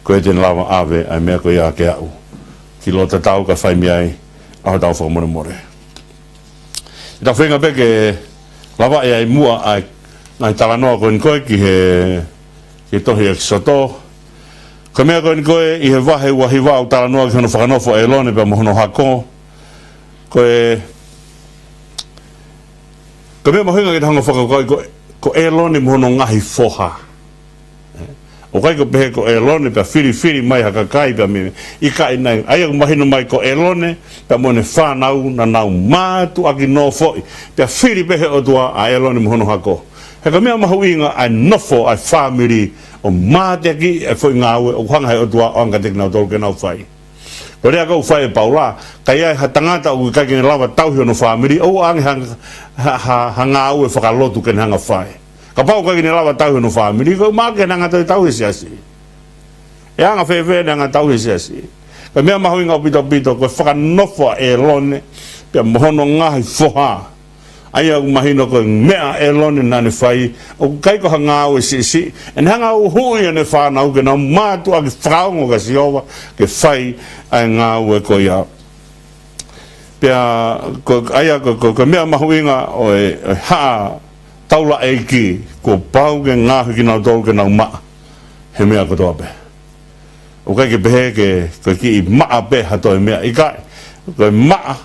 Speaker 1: koe ten lawa ave ai mea ko ia ke au ki lota tau ka whai miai au tau whakamore tau whenga pe ke lawa e ai mua ai nai talanoa koen koe ki he tohi e kisoto ko mea koen koe I he wahe wahi wau talanoa ki hono whakanofo e lone pe mohono hako koe ko mea mahinga ki hanga whakakoe ko e lone mohono ngahi foha o kai ko pehe ko e lone pe whiri mai haka kai pe me I ka inai ai ako mahino mai ko e lone pe mone whanau na nau mātu aki no foi pe whiri pehe o tua a e lone mohono hako he ka mea mahu inga ai nofo ai family o māte aki e foi ngāwe o hanga he o tua o anga teknau tolu ke nau whai ko rea kau whai e paula kai ai ha tangata o kai kene lawa tauhi no family o angi ha ngāwe whakalotu kene hanga whai ka pau kai kene lawa tauhi no family ko maa kene hanga tauhi siasi e anga whewhe hanga tauhi siasi ka mea mahu inga o pito ko whakanofo e lone pe mohono ngahi foha ai au mahino ko mea e lone nane whai o kai ko hanga o si en hanga o hui ane whanau ke na mātu a ki whaongo ka si owa ke whai ai ngā ue ko ia pia ko aia ko mea mahu inga o e haa taula eiki ko pau ke ngā hiki nau tolu ke nau maa he mea ko toa pe o kai ke behe ke ki maa be hato mea i kai ko maa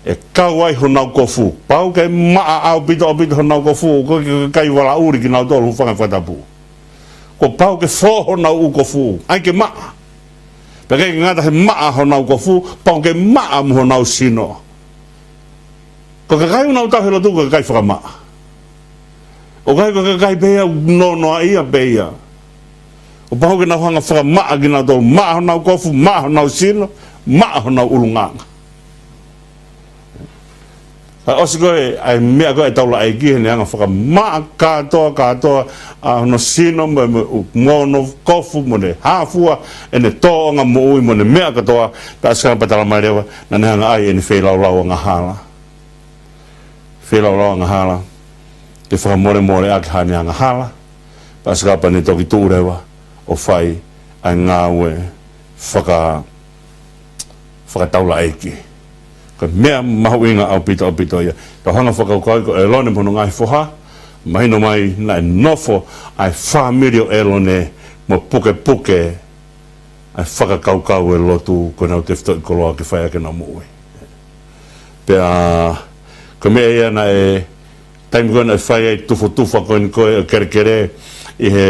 Speaker 1: e kawai honau kofu pau ke maa au bito honau kofu ko kai wala uri ki nau tolu whanga whatapu ko pau ke fo honau kofu ai ke maa peke ngata he maa honau kofu pau ke maa mu honau sino ko kai unau tau helo tu ko kai whaka maa o kai bea no ia bea o pau ke nau hanga whaka maa ki nau tolu maa honau kofu maa honau sino maa honau ulunganga osi koe ai mea koe taula ai ki hene anga whaka maa katoa no sino mo kofu mo ne hafua ene toonga mo ui mo ne mea katoa ta askara patala mai rewa na ne hanga ai ene whelaulau anga hala whelaulau anga hala te whaka more ake hane anga hala ta askara pa ne toki tūrewa o whai ai ngāwe whaka taula ai ki mea mahu inga au pito ia tau hanga whakaukai ko e lone mono ngai whoha mahino mai na e nofo ai whamirio e lone mo puke ai whakakaukau e lotu ko nau te whito i koloa ke whaia ke na mui pea ko mea ia na e taimi koe na e whaia i tufa koe ni koe kere i he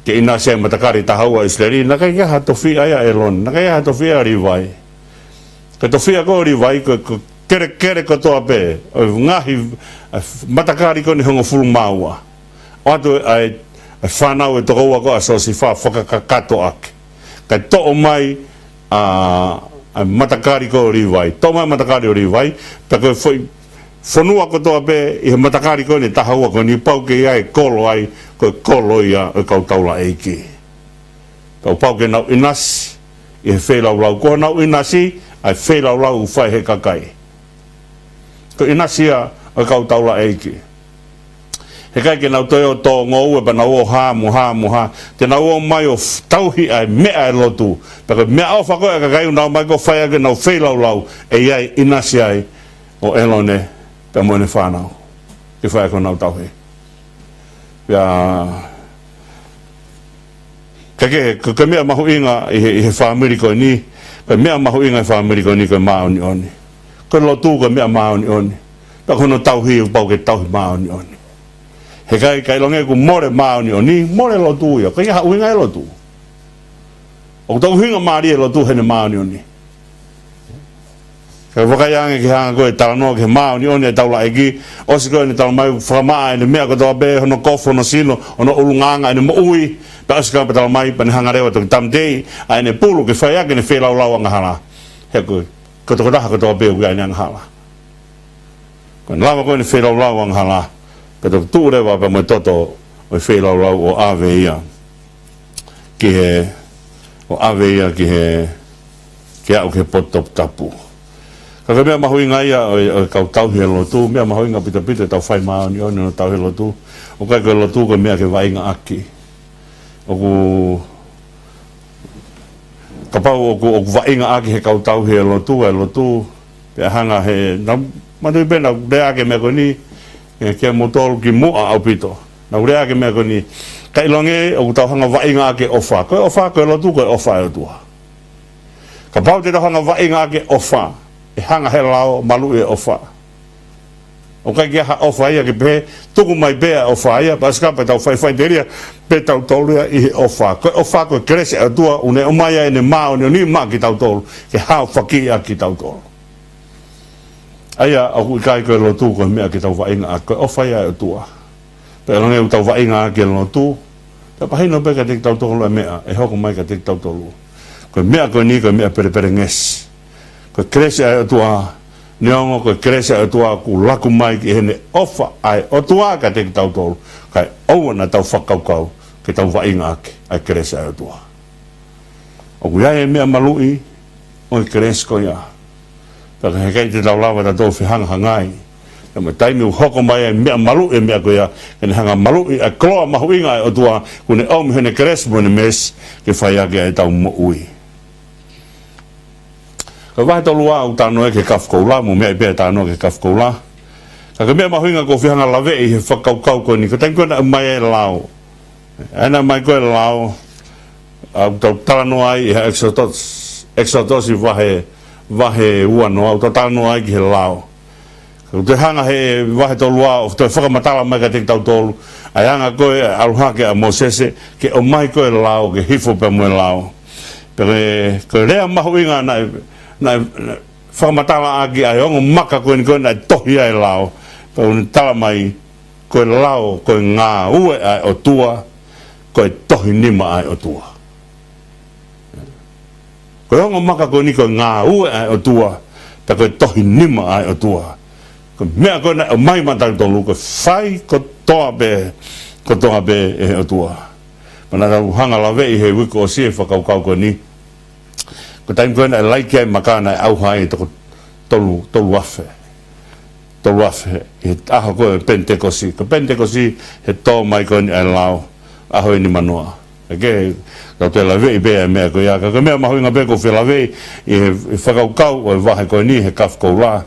Speaker 1: ke ina sea matakari tahaua isleri na kai ha tofi aia e lone na kai ha tofi a riwai ka tofia ko ri vai ko kere ko toa pe o ngahi matakari ko ni hongo fulu maua o atu ai whanau e tokoua ko aso si whakakato ake ka to mai matakari ko ri vai to mai matakari o ri vai pe ko foi whanua ko toa pe i he matakari ko ni tahaua ko ni pau ke ai kolo ai ko kolo ia o kau taula eiki kau pau ke nau inasi i he whelau ko nau inasi ai whelaulau whai he kakai. Ko inasia o kau taula eiki. He kai ke nau toi o tō ngō ue pa nau o ha. Te nau o mai o tauhi ai mea e lotu. Paka mea o whako e kakai unau mai ko whai ake nau whelaulau e iai inasia ai o elone pe moene whanau. Ke whai ake nau tauhi. Pia ke mea mahu inga i he whamiri koe ni ko mea mahu inga whamiri ko ni ko maoni oni. Ko lotu ko mea maoni oni. Pa kono tauhi u pau ke tauhi maoni oni. He kai longe ku more maoni oni, more lotu ia. Ko ia hau inga e lotu. O tau hinga maari e lotu hene maoni oni. Ka whakaiange ki hanga koe talanoa ke maoni oni e taula eki. Osi koe ni talamai whamaa ene mea kotoa be hono kofo no sino, hono ulunganga ene mo ui. Pa aska pa talamai pa ni hanga rewa toki tamtei a ene pulu ke whaiake ne whelaulau anga hala. He koe, koto raha kotoa be ui ane anga hala. Koe lama koe ne whelaulau anga hala. Pe toki tuu rewa pa mo toto o whelaulau o ave ia. Ki he, o ave ia ki he, ki au ke potop tapu. Ka mea mahu inga ia o kau tauhi e lotu, mea mahu inga pita tau whai maoni oni no tauhi e lotu. O kai koe lotu koe mea ke wainga aki. Oku kapau oku wainga aki he kau tauhi e lotu pe hanga he matu ipe na rea ke mea koe ni kia motolu ki mua au pito na rea ke mea koe ni kai longe oku tau hanga wainga aki ofa koe lotu koe ofa e tua kapau te tau hanga wainga aki ofa e hanga he lao malu e ofa o kai kia ha ofa ia ke pe tuku mai bea ofa ia paska pa tau whai teria pe tau tolu ia i ofa koe krese a tua une o mai ene mao ni ma ki tau tolu ke hao whaki ia ki tau tolu aia au kai koe lotu koe mea ki tau wainga a koe ofa ia e tua pe longe u tau wainga a ki lotu pe pahino pe ka tek tau tolu e mea e hoko mai ka tek tau tolu koe mea koe ni koe mea pere nges koe krese a tua neongo ko krese a tua ku laku mai ki hene ofa ai o tua ka te tau tolu kai au na tau whakaukau ke tau wainga ake ai krese a tua o ku iae mea malui o i krese ko ia taka he kai te tau lawa ta tau whihanga hangai na me taimi u hoko mai ai mea malui mea ko ia kene hanga malui a kloa mahu inga ai o tua kune au mi hene krese mo ne mes ke whai ake ai tau mo ui ka vai to lua o tano e ke kafkoula mo me be tano ke kafkoula ka me ma hinga ko fianga lave e whakaukau ko ni ka tanko na mai lao ana mai ko lao au tau talano ai ha exodos vahe uano au tau talano ai ki he lao ko te hanga he vahe tolua o te whakamatala mai ka te tau tolu ai hanga koe aluhake a Mosese ke o mai koe lao ke hifo pe mue lao pere koe rea mahu inga na whakamatala aki ai ongo maka koe ni koe na tohi ai lao pe uni tala mai koe lao koe ngā ue ai o tua koe tohi nima ai o tua koe ongo maka koe ni koe ngā ue ai o tua pe koe tohi nima ai o tua ko mea koe na o mai matang tolu ko whai ko toa be e o tua mana tau hanga lawe i he wiko o sie whakaukau ko ni ko taim koe na laike ai makana e auhai toko tolu afe i aho koe Pentekosi ko Pentekosi he tō mai koe ni ai lao aho i ni manua ke tau te lawe i bea mea koe ia ka mea mahu inga beko whi lawe i he whakaukau o e wahe koe ni he kafkou la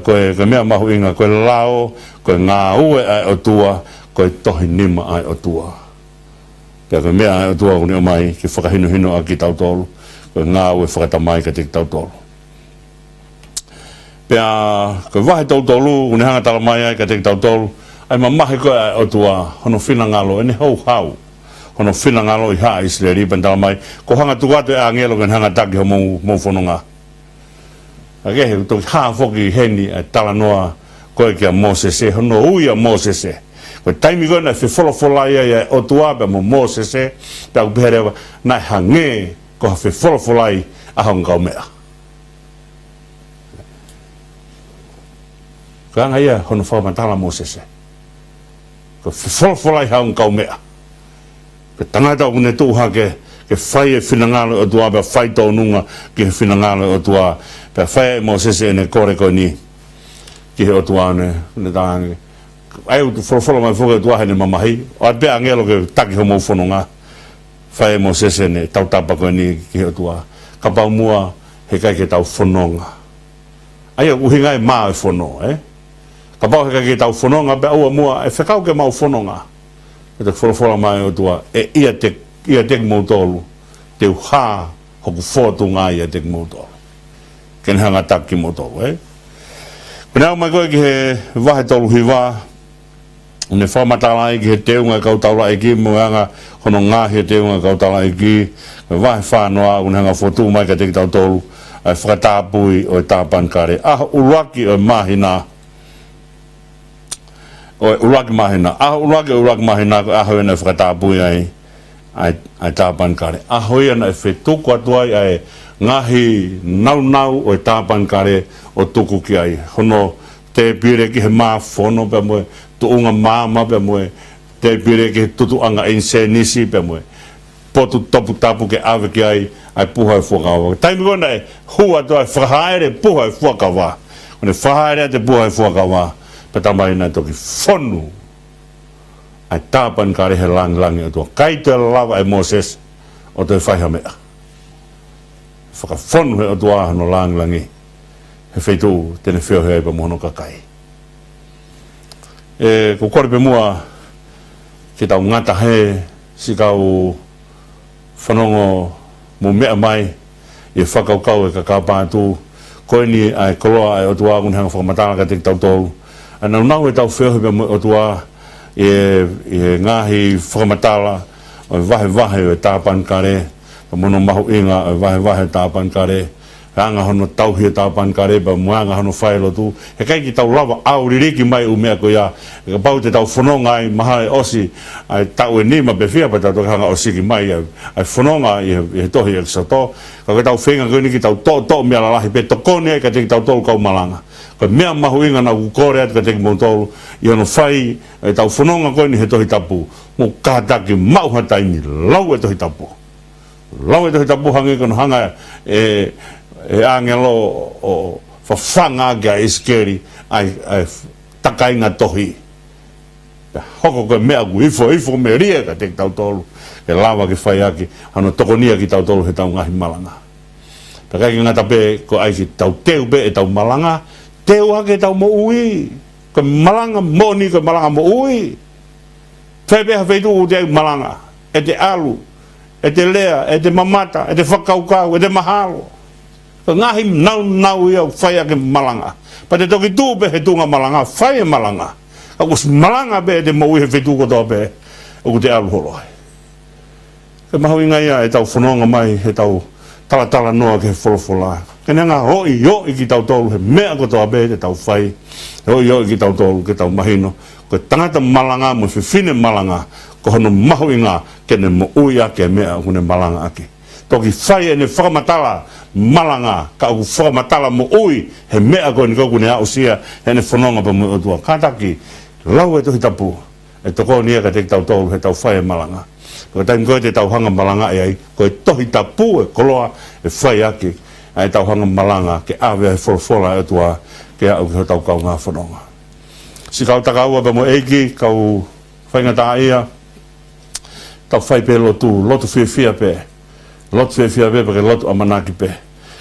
Speaker 1: koe mea mahu inga koe lao koe ngā ue ai o tua koe tohi nima ai o tua koe mea ai o tua kuni o mai ki whakahino hino a ki tau tolu koe ngā ue whakatamai ka te tau tolu pea koe wahe tau tolu kuni hanga tala mai ai ka te tau tolu ai mamahe koe ai o tua hono whina ngalo ene hau hono whina ngalo i haa isle ripan tala mai ko hanga tukato e a ngelo kani hanga taki ho mou whanonga Ake to ha foki heni a tala noa koe kia Mosese hono ui a Mosese ko taimi koe na whewholofola ia o tuape mo Mosese pia kupeherewa na hange ko ha whewholofola i a hongkau mea ko anga ia hono whamatala Mosese ko whewholofola i a hongkau mea ko tangata o kune tuha ke whai e whinangalo o tuape whai tau nunga ki he whinangalo o tuape pe fai Mosese ene kore ko ni ki he o tuane ne tangi ai u folo mai foga tuahe ne mamahi o pe angelo ke taki ho mo fononga fai Mosese ne tau tapa ko ni ki he o tua ka pa mua he kai ke tau fononga ai u hinga e ma e fono ka pa he kai ke tau fononga pe au mua e fekau ke mau fononga e te folo mai o tua e ia te mo tolu te ha ho ku foto nga ia te mo tolu ken hanga taki mo tolu Kuna mai koe ki he wahe tolu hiwa ne whamatala ki he teunga kautala ki mo anga hono ngahi he teunga kautala ki wahe whanoa una hanga fotu mai ka teki tau tolu ai whakatapui o e tāpan kare uruaki o mahina uruaki mahina aho ena whakatapui ai tāpan kare aho ena e whetuku atuai ai ngahi nau o e tāpan kare o tuku ki ai hono te pire ki he mā whono pe moe tuunga māma pe moe te pire ki he tutu anga inse nisi pe moe potu topu tapu ke ave ki ai puha e fuakawa taimi kona e hua to ai whahaere puha e fuakawa kone whahaere te puha e fuakawa pe tamai nai toki whonu ai tāpan kare he langi o tua kaito lava e Moses o te whaiha mea whakawhonu he o tua hano langi he whaitu tene whio hea ipa mohono kakai ko kore pe mua ki tau ngata he si kau whanongo mo mea mai i whakaukau e ka kāpātu koe ni ai koloa ai o tua kuni hanga whakamatala ka teki tau tolu anau nau e tau whio hea o tua e ngahi whakamatala o vahe o e tāpan kare mono mahu inga o vahe tāpan kare anga hono tauhi tāpan kare pa muanga hono whaelo tu he kai ki tau lava au ririki mai u mea ko ia ka pau te tau whanonga ai maha e osi ai tau e nima pe whia pa tau hanga osi ki mai ai whanonga i he tohi e kisato ka tau whenga koe ni ki tau to mea lalahi pe tokone ai ka teki tau tolu kau malanga ko mea mahu inga na kukore atu ka teki mau tolu i hono whai ai tau whanonga koe ni he tohi tapu mo kātaki mauhatai ni lau e tohi tapu hangi kono hanga angelo o whawhanga kia iskeri ai takai ngā tohi hoko koe mea ku ifo me ria ka teki tau tolu e lawa ki whai aki hano tokonia ki tau tolu he tau ngahi malanga takai ki ngata pe ko ai ki tau teu pe e tau malanga teu hake tau mo ui ko malanga moni ko malanga mo ui whepe ha whaitu u te malanga e te alu e te lea, e te mamata, e te whakaukau, e te mahalo. Ka ngahi nau ia whai ake malanga. Pa te toki tūpe he tunga malanga, whai e malanga. Ka kus malanga be e te mau he whetu kotoa be, o ku te aluhoro ai. Ka mahu inga ia e tau whanonga mai, he tau tala noa ke he wholofola. Ka nenga hoi ki tau tolu, he mea kotoa be te tau whai. Hoi ki tau tolu, ke tau mahino. Ko tangata malanga, mo whiwhine malanga, ko hono mahu inga, ke ne mo ui ake mea kune malanga ake. Toki whai e ne whakamatala malanga, ka aku whakamatala mo ui, he mea koe ni kukune a usia, he ne whanonga pa mo otua. Kātaki, lau e tohi tapu, e toko nia ka te tau tolu, he tau whai e malanga. Ko taim koe te tau hanga malanga e ai, koe tohi tapu e koloa, e whai ake, e tau hanga malanga, ke awea he wholofola e otua, ke au ki tau kau ngā whanonga. Si kau taka ua pa mo eiki, kau whaingata ia, tau whai pe lotu whiawhia pe. Lotu whiawhia pe, pa ke lotu amanaki pe.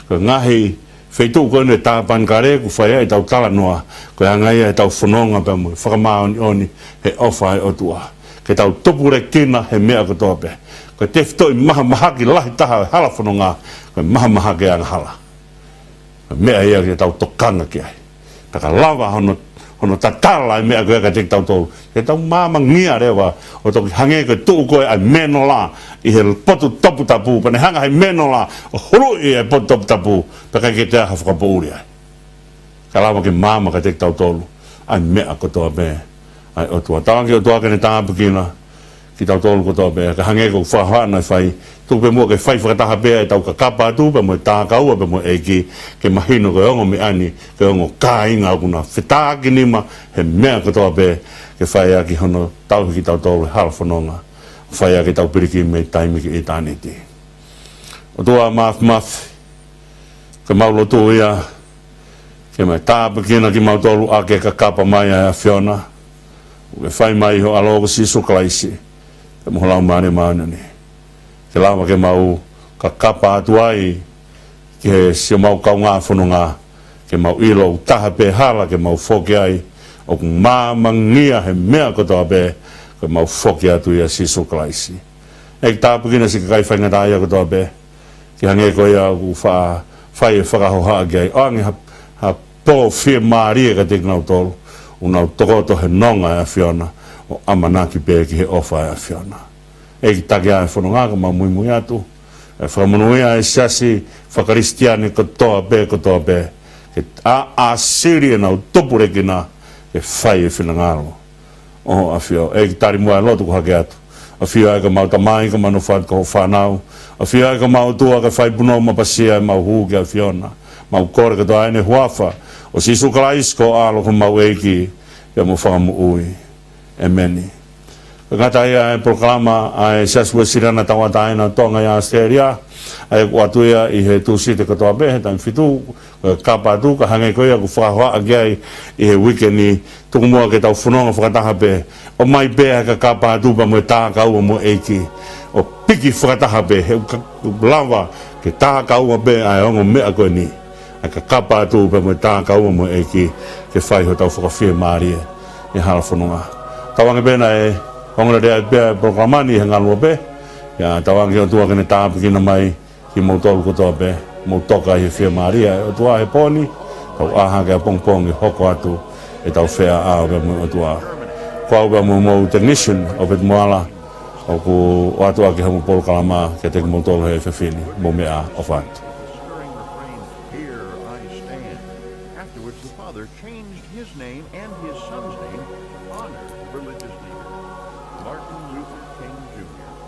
Speaker 1: Ko ngahi, whaitu koe ne tāpan kare, ku whai ai tau tala noa, ko hangai ai tau whanonga pe mo, whakamaoni oni, he ofa ai otua. Ke tau topure kina, he mea kotoa pe. Ko te whitoi maha ki lahi taha, hala whanonga, ko maha ke anga hala. Mea ia ke tau tokanga ki ai. Taka lawa hono tatala e mea koe ka te tau tolu. Ke tau māma ngia rewa, o toki hange koe tuu koe ai meno la, i he potu topu tapu, pane hanga hai meno la, o hurui e potu topu tapu, pa kai ke te aha whakapouri ai. Ka lawa ke māma ka te tau tolu, ai mea kotoa me, ai otua. Tawangi otua kene tāpukina, ki tau tolu kotoa me, ka hange koe whahana whai, tupe mua ke whai whakataha pēa e tau ka kapa tupe mo e tākaua pe mo e ki ke mahino ke ongo me ani ke ongo kāinga kuna whetaki nima he mea katoa pē ke whai aki hono tau ki tau tolu hala whanonga whai aki tau piriki me taimi ki e tāniti o tua maf ke maulo tu ia ke mai tāpakina ki mautolu ake ka kapa mai a Fiona ke whai mai ho alogo si sukalaisi ke moholau maane maanani ke lama ke mau ka kapa atu ai ke si mau kau ngā whanonga ke mau ilo taha pe hala ke mau whoke ai o ku māmangia he mea kotoa pe ke mau whoke atu ia si sukalaisi e ki tāpukina si ka kai whaingata ia kotoa pe ki hange ko ia ku whai e whakahoha agi ai o angi ha pō whia maaria ka te knau tolu unau tokoto he nonga a Fiona o amanaki pe ki he ofa a Fiona e ki take ai whanonga ka mau mui atu e whakamonuia e siasi whakaristiani kotoa pe ke a Syria nau topure kina ke whai e whinangaro o a whio e ki tari mua e lotu ko hake atu a whio e ka mau tamai ka manu whaat ko whanau a whio e ka mau tua ka whai puno mapasia e mau huu ki a Fiona mau kore ka toa ene huafa o si sukalais ko alo ko mau eiki ke mo whakamu ui e meni ngata ia e proklama ai sasua sirana tawata ina tonga ia Australia ai watu ia i he tusi te katoa be tan fitu kapa tu ka hange ko ia ku whahoa agai i he weekend tuku mua ke tau whanonga whakataha pe o mai pe ka kapa tu pa mo tā kau mo eiki o piki whakataha pe he lava ke tā kau pe ai ongo mea koe ni ai ka kapa tu pa mo tā kau mo eiki ke whai ho tau whakawhia maari e hala whanonga tawangi pena e Hongra dea pia programani he ngalua pe. Ya tawangi o tua kene tāpikina mai ki mautolu kotoa pe. Mautoka i he whia maria o tua he poni. Tau aha kia pongpong i hoko atu e tau whea a o pe mo o tua. Kua upe mo technician o pe moala o ku o atua ki hamu polo kalama kia te mautolu he whiwhini mo mea o whantu.
Speaker 2: Afterwards, the father changed his name and his son's name to honor the religious leader, Martin Luther King Jr.